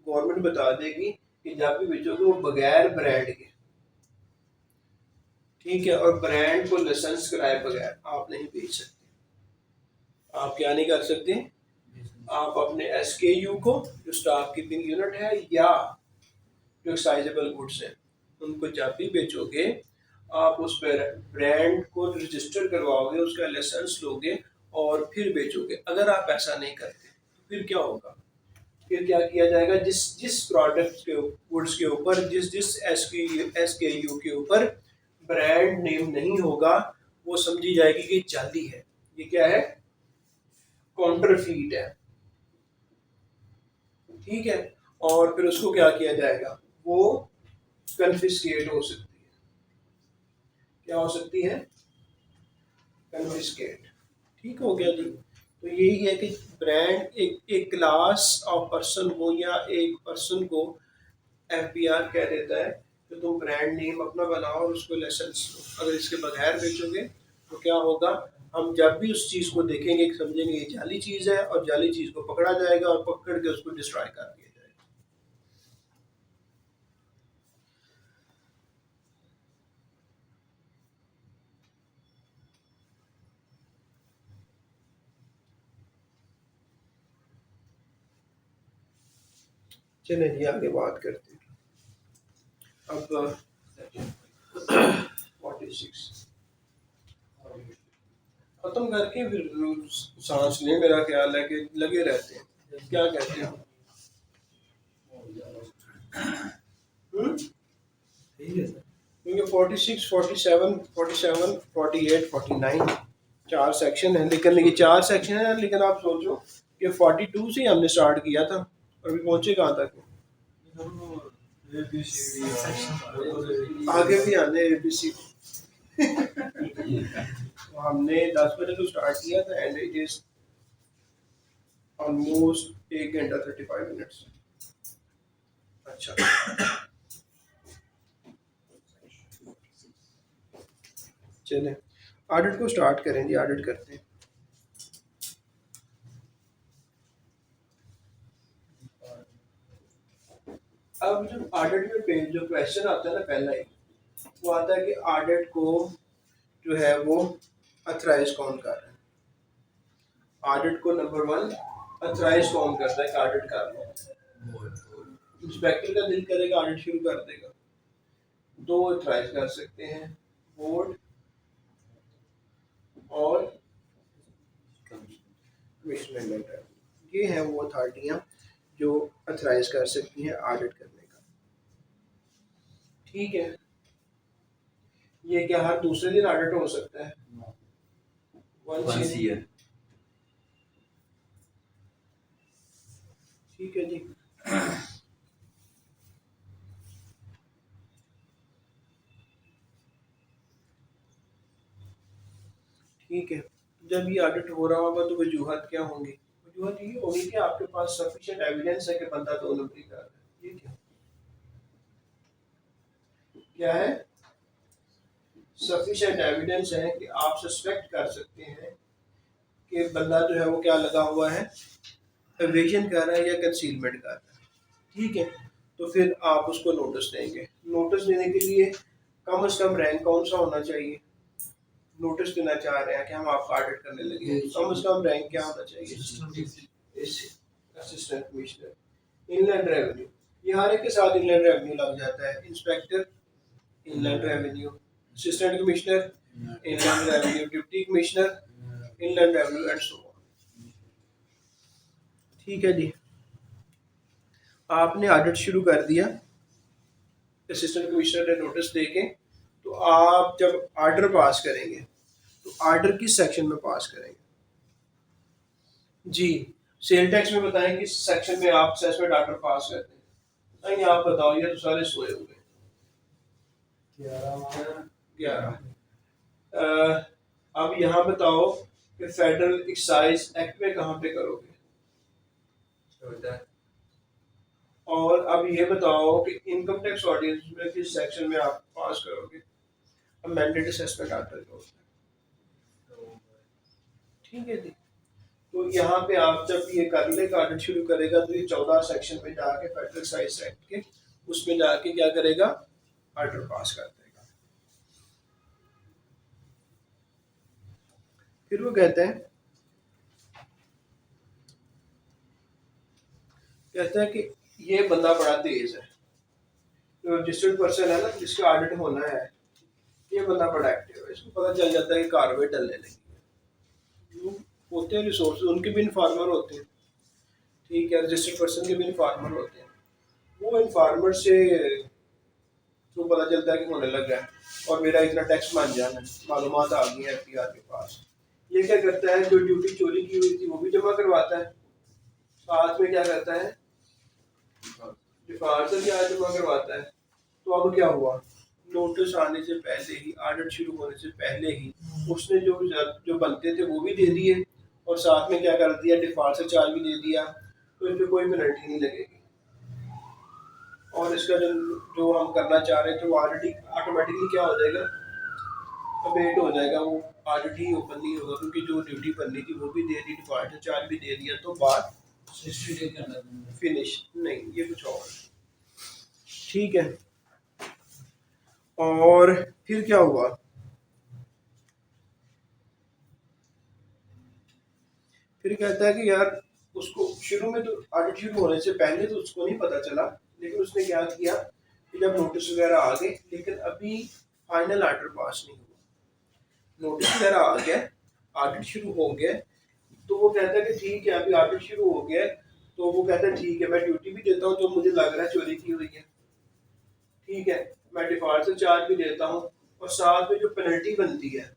गवर्नमेंट बता देगी कि जब भी बेचोगे वो बगैर ब्रांड के, ठीक है, और ब्रांड को लाइसेंस कराए बगैर आप नहीं बेच सकते। आप क्या नहीं कर सकते? आप अपने SKU को, जो स्टॉक कीपिंग यूनिट है या जो एक्साइजेबल गुड्स है, उनको जब भी बेचोगे आप उस पर ब्रांड को रजिस्टर करवाओगे, उसका लाइसेंस लोगे और फिर बेचोगे। अगर आप ऐसा नहीं करते तो फिर क्या होगा? फिर क्या किया जाएगा? जिस प्रोडक्ट के गुड्स के ऊपर जिस SKU के ऊपर ब्रांड नेम नहीं होगा, वो समझी जाएगी कि जाली है, ये क्या है, काउंटरफीट है, ठीक है। और फिर उसको क्या किया जाएगा? वो कन्फिस्केट हो सकती है। क्या हो सकती है? कन्फिस्केट। ठीक हो गया जी। तो यही है कि ब्रांड एक क्लास ऑफ पर्सन को या एक पर्सन को FBR कह देता है कि तुम ब्रांड नेम अपना बनाओ और उसको लाइसेंस लो। अगर इसके बगैर बेचोगे तो क्या होगा? हम जब भी उस चीज़ को देखेंगे समझेंगे ये जाली चीज़ है, और जाली चीज़ को पकड़ा जाएगा और पकड़ के उसको डिस्ट्रॉय कर दिया जाएगा। चलिए जी आगे बात करते हैं। अब 46 खत्म करके फिर सांस लें। मेरा ख्याल है कि लगे रहते हैं, क्या कहते हैं? ठीक है सर। क्योंकि 46, 47, 47, 48, 49 4 सेक्शन है, लेकिन ये 4 सेक्शन है, लेकिन आप सोचो कि 42 से हमने स्टार्ट किया था और अभी पहुंचे कहाँ तक? आगे भी आने ABCD। तो हमने 10 बजे तो स्टार्ट किया था एंड इट इज ऑलमोस्ट 1 घंटा 35 मिनट्स। अच्छा, चलें ऑडिट को स्टार्ट करें जी। ऑडिट करते हैं। अब जो ऑडिट में पेज जो क्वेश्चन आता है ना, पहला ही वो आता है कि ऑडिट को जो है वो अथराइज कौन कर रहा है। ऑडिट को नंबर 1 अथराइज कौन करता है कि ऑडिट कर लो। इंस्पेक्टर का दिल करेगा ऑडिट शुरू कर देगा। दो ऑथराइज कर सकते हैं, बोर्ड और कमिश्नर लेटर। ये हैं वो अथॉरिटियाँ जो ऑथराइज कर सकती हैं ऑडिट करने का। ठीक है, ये क्या हर दूसरे दिन ऑडिट हो सकता है? once a year. ठीक है जी। ठीक है, जब ये ऑडिट हो रहा होगा तो वजूहत क्या होंगी? वजूहत ये होगी कि आपके पास सफिशिएंट एविडेंस है कि बंदा दो नंबरी कर रहा है। ये क्या है? सफिशिएंट एविडेंस है कि आप सस्पेक्ट कर सकते हैं कि बंदा जो है वो क्या लगा हुआ है, एवेजन कर रहा है या कंसीलमेंट कर रहा है। ठीक है, तो फिर आप उसको नोटिस देंगे। नोटिस देने के लिए कम से कम रैंक कौन सा होना चाहिए? नोटिस देना चाह रहे हैं कि हम आपका ऑडिट करने लगे हैं, कम से कम रैंक क्या होना चाहिए? Assistant commissioner, inland revenue. ये हर एक के साथ इनलैंड रेवेन्यू लग जाता है। Inspector inland revenue, assistant commissioner inland revenue, deputy commissioner inland revenue and so on. ठीक है जी, आपने ऑडिट शुरू कर दिया असिस्टेंट कमिश्नर ने नोटिस देके, तो आप जब आर्डर पास करेंगे तो आर्डर किस सेक्शन में पास करेंगे? जी, सेल टैक्स में बताएं किस सेक्शन में आप असेसमेंट आर्डर पास करते हैं? नहीं, आप बताओ, ये तो सारे सोए हुए। 11। अब यहाँ बताओ कि फेडरल एक्साइज एक्ट में कहाँ पे करोगे? और अब ये बताओ कि इनकम टैक्स ऑर्डिनेंस में किस सेक्शन में आप पास करोगे? अमेंडेड असेसमेंट आर्डर का होता है। ठीक है जी, तो यहाँ पे आप जब ये करने का ऑडिट शुरू करेगा तो ये 14 सेक्शन में जाके फेडरल एक्साइज एक्ट के उसमें जाके क्या करेगा? ऑर्डर पास कर देगा। फिर वो कहते हैं कि ये बंदा बड़ा तेज है, जो रजिस्टर्ड पर्सन है ना जिसका ऑडिट होना है, ये बंदा बड़ा एक्टिव है, इसको पता चल जाता है कि कार्रवाई डलने लगी है। जो होते हैं रिसोर्स, उनके भी इन्फॉर्मर होते हैं। ठीक है, रजिस्टर्ड पर्सन के भी इन्फॉर्मर होते हैं। वो इन्फॉर्मर से तो पता चलता है कि होने लगा है और मेरा इतना टैक्स मान जाना है, मालूमात आ गई है एफटीआर के पास। ये क्या करता है, जो ड्यूटी चोरी की हुई थी वो भी जमा करवाता है, साथ में क्या करता है, डिफाल्टर क्या जमा करवाता है। तो अब क्या हुआ, नोटिस आने से पहले ही, ऑडिट शुरू होने से पहले ही उसने जो बनते थे वो भी दे दिए और साथ में क्या कर दिया, डिफॉल्ट से चार्ज भी दे दिया, तो इस पर कोई पेनल्टी नहीं लगेगी। और इसका जो हम करना चाह रहे थे वो ऑलरेडी ऑटोमेटिकली क्या हो जाएगा, अबेट हो जाएगा, वो ऑडिट ही ओपन नहीं होगा क्योंकि जो ड्यूटी बननी थी वो भी दे दी, डिफॉल्ट से चार्ज भी दे दिया, तो बात फिनिश नहीं, ये कुछ और। ठीक है, और फिर क्या हुआ, फिर कहता है कि यार उसको शुरू में तो ऑडिट शुरू होने से पहले तो उसको नहीं पता चला, लेकिन उसने क्या किया कि जब नोटिस वगैरह आ गए, लेकिन अभी फाइनल ऑर्डर पास नहीं हुआ, नोटिस वगैरह आ गया, ऑडिट शुरू हो गया, तो वो कहता है कि ठीक है अभी ऑडिट शुरू हो गया, तो वो कहता है ठीक है मैं ड्यूटी भी देता हूँ जो मुझे लग रहा है चोरी की हुई है, ठीक है मैं डिफॉल्ट से चार्ज भी देता हूँ, और साथ में जो पेनल्टी बनती है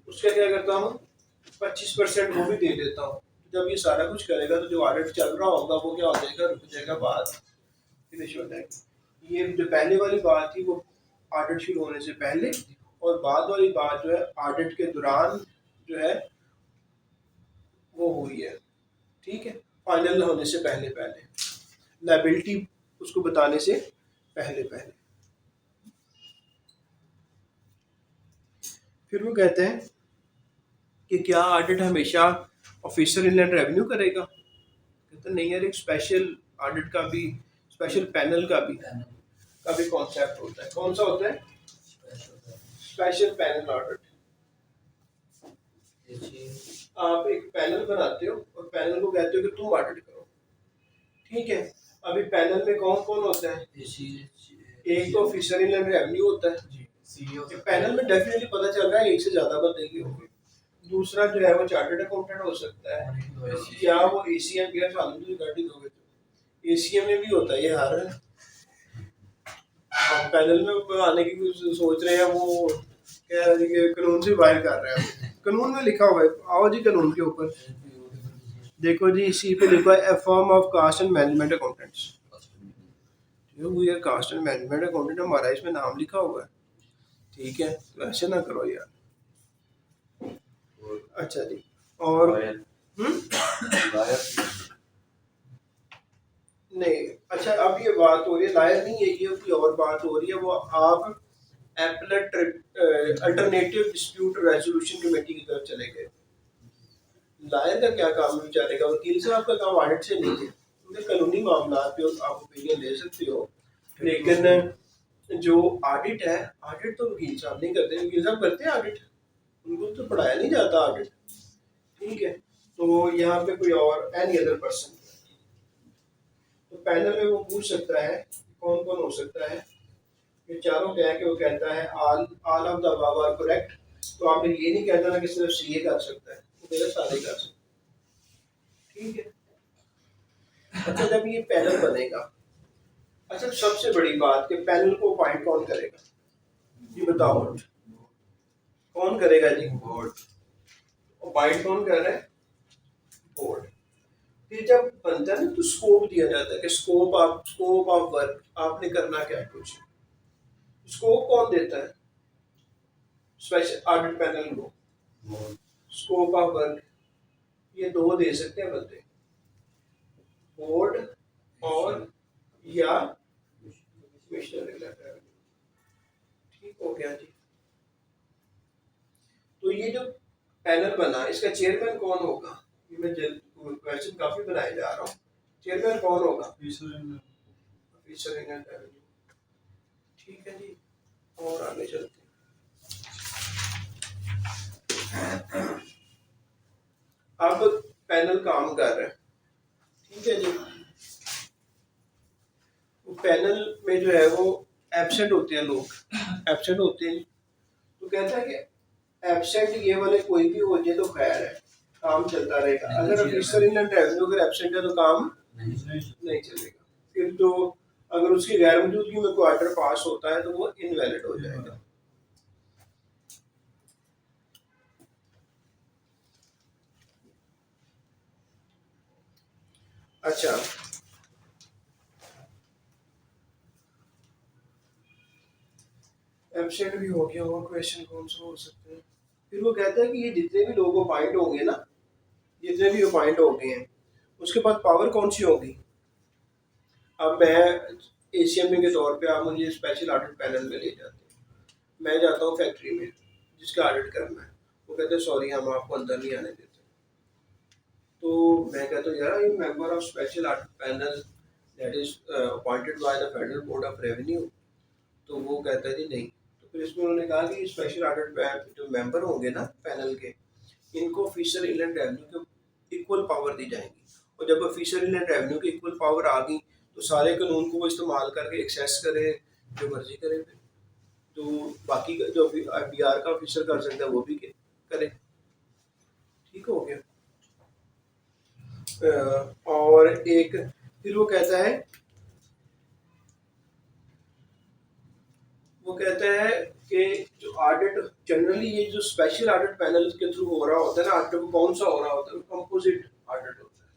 उसका क्या करता हूँ, 25% वो भी दे देता हूँ। जब ये सारा कुछ करेगा तो जो ऑडिट चल रहा होगा वो क्या हो जाएगा, रुक जाएगा, बात फिनिश हो जाएगी। ये जो पहले वाली बात थी वो ऑडिट शुरू होने से पहले, और बाद वाली बात जो है ऑडिट के दौरान जो है वो हुई है। ठीक है, फाइनल होने से पहले पहले, लायबिलिटी उसको बताने से पहले पहले। फिर वो कहते हैं कि क्या ऑडिट हमेशा ऑफिसर इनलैंड रेवेन्यू करेगा? कहते नहीं यार, एक स्पेशल ऑडिट का भी, स्पेशल पैनल का भी कॉन्सेप्ट होता है। कौन सा होता है? Special panel audit. आप एक पैनल बनाते हो और पैनल को कहते हो कि तुम ऑडिट करो, ठीक है। अभी पैनल में कौन कौन होता है? एक तो ऑफिसर इन रेवेन्यू होता है। जी CEO ये पैनल में डेफिनेटली पता चल रहा है एक से ज्यादा बंदे की होंगे। दूसरा जो है वो चार्टर्ड अकाउंटेंट हो सकता है, या वो एसीएम के सामने जो गाड़ी दोगे तो एसीएम में भी होता है ये हर। हम पैनल में आने की कुछ सोच रहे हैं, वो कह रहे हैं कि कानून से बाहर कर रहे हैं। कानून में लिखा हुआ है, आओ जी कानून के ऊपर देखो जी, इसी पे लिखा है a firm of cost and management accountants. We are cost and management accountant, हमारा इसमें नाम लिखा हुआ है। ठीक है, तो ऐसे ना करो यार। अच्छा जी, और नहीं, अच्छा अब ये बात हो रही है लायर नहीं है, ये कोई और बात हो रही है। वो आप appellate alternative dispute resolution committee की तरफ चले गए। लायर का क्या काम विचारेगा? वकील साहब का काम ऑडिट से नहीं है, उनके कानूनी मामला पे आप ओपिनियन ले सकते हो, लेकिन जो ऑडिट है, ऑडिट तो वकील साहब नहीं करते। वकील साहब करते हैं ऑडिट, उनको तो पढ़ाया नहीं जाता ऑडिट। ठीक है, तो यहाँ पे कोई और एनी अदर पर्सन, तो पैनल में वो पूछ सकता है कौन कौन हो सकता है। ये चारों कह के वो कहता है all of the above are correct. तो आपने ये नहीं कहता ना कि सिर्फ सीए कर सकता है, वो मेरे सारे कर सकता है। ठीक है। अच्छा, जब ये पैनल बनेगा, अच्छा सबसे बड़ी बात कि पैनल को अपॉइंट कौन करेगा, ये बताओ। कौन करेगा जी? बोर्ड। अपॉइंट कौन कर रहा है? बोर्ड। फिर जब बनता है ना तो स्कोप दिया जाता है कि स्कोप ऑफ वर्क आपने करना क्या है। कुछ स्कोप कौन देता है? स्पेशल ऑडिट पैनल को। स्कोप ऑफ वर्क ये दो दे सकते हैं बंदे, बोर्ड और या कमिश्नर। ठीक हो गया जी। तो ये जो पैनल बना, इसका चेयरमैन कौन होगा? ये मैं क्वेश्चन काफी बनाए जा रहा हूँ। चेयरमैन कौन होगा? Officer in revenue. ठीक है जी, और आगे चलते हैं। अब पैनल काम कर रहा है, ठीक है जी। वो पैनल में जो है वो एब्सेंट होते हैं, लोग एब्सेंट होते हैं। तो कहता है कि एब्सेंट ये वाले कोई भी हो जाए तो खैर है, काम चलता रहेगा। अगर ऑफिसर इन रेवेन्यू अगर एब्सेंट है तो काम नहीं चलेगा। फिर तो अगर उसकी गैर मौजूदगी में कोई ऑर्डर पास होता है तो वो इनवैलिड हो जाएगा। अच्छा, एब्सेंट भी हो गया, और क्वेश्चन कौन सा हो सकते हैं? फिर वो कहता है कि ये जितने भी लोग अपॉइंट होंगे ना, जितने भी अपॉइंट हो गए हैं, उसके पास पावर कौन सी होगी? अब मैं एसीएम के तौर पे आप मुझे स्पेशल ऑडिट पैनल में ले जाते हैं, मैं जाता हूँ फैक्ट्री में जिसका ऑडिट करना है, वो कहते हैं सॉरी हम आपको अंदर नहीं आने देते। तो मैं कहता हूँ यार, ये member of special audit panel that is appointed by the federal board of revenue. तो वो कहता है जी नहीं। तो फिर इसमें उन्होंने कहा कि स्पेशल ऑडिट जो मेंबर होंगे ना पैनल के, इनको ऑफिसर इनलैंड रेवेन्यू के इक्वल पावर दी जाएंगी। और जब ऑफिसर इनलैंड रेवेन्यू की इक्वल पावर आ गई तो सारे कानून को वो इस्तेमाल करके एक्सेस करे, जो मर्जी करे। फिर तो बाकी जो बीआर का ऑफिसर कर सकता है वो भी करे। ठीक हो गया। और एक फिर वो कहता है कि जो ऑडिट जनरली ये जो स्पेशल ऑडिट पैनल के थ्रू हो रहा होता है ना ऑडिट, वो कौन सा हो रहा होता है? कंपोजिट ऑडिट होता है।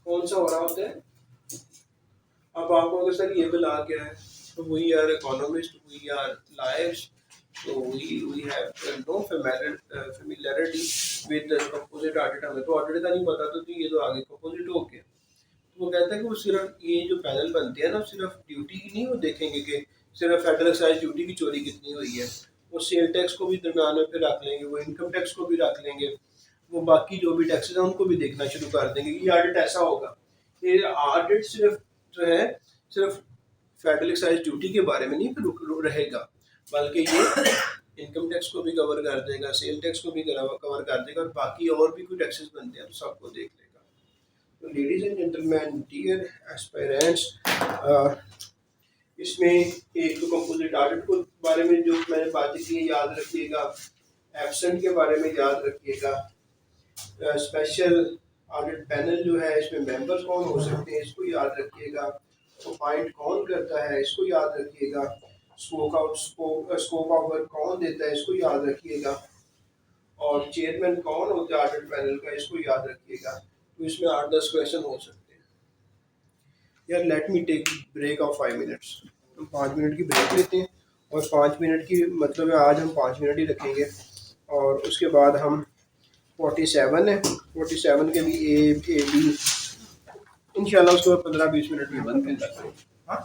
कौन सा हो रहा होता है? अब आपको अगर सर ये बिल आ गया है तो we are economists, we are lawyers, so we have no familiarity with the composite audit। हमें तो ऑडिट का नहीं पता, तो ये तो आगे कंपोजिट हो गया। तो वो कहता है कि वो सिर्फ ये जो पैनल बनते हैं ना, सिर्फ ड्यूटी की नहीं वो देखेंगे कि सिर्फ फेडरल एक्साइज ड्यूटी की चोरी कितनी हुई है, वो सेल टैक्स को भी दरम्यान में फिर रख लेंगे, वो इनकम टैक्स को भी रख लेंगे, वो बाकी जो भी टैक्सेस हैं उनको भी देखना शुरू कर देंगे। ये ऑडिट ऐसा होगा, ये ऑडिट सिर्फ जो है सिर्फ फेडरल एक्साइज ड्यूटी के बारे में नहीं फिर रहेगा, बल्कि ये इनकम टैक्स को भी कवर कर देगा, सेल टैक्स को भी कवर कर देगा, और बाकी और भी कोई टैक्सेस बनते हैं तो सबको देख लेगा। तो ladies and gentlemen, dear aspirants, इसमें एक तो कंपोजिट ऑडिट को बारे में जो मैंने बातें की याद रखिएगा, एब्सेंट के बारे में याद रखिएगा, स्पेशल ऑडिट पैनल जो है इसमें मेंबर्स कौन हो सकते हैं इसको याद रखिएगा, अपॉइंट कौन करता है इसको याद रखिएगा, स्कोप ऑफ वर्क कौन देता है इसको याद रखिएगा, और चेयरमैन कौन होता है ऑडिट पैनल का इसको याद रखिएगा। तो इसमें 8-10 क्वेश्चन हो सकते हैं। यार let me take break of 5 minutes, हम 5 मिनट की ब्रेक लेते हैं, और 5 मिनट की मतलब है आज हम 5 मिनट ही रखेंगे, और उसके बाद हम 47 है, 47 के भी ए बी इंशाल्लाह उसके बाद 15-20 मिनट में बंद कर सकते हैं। हाँ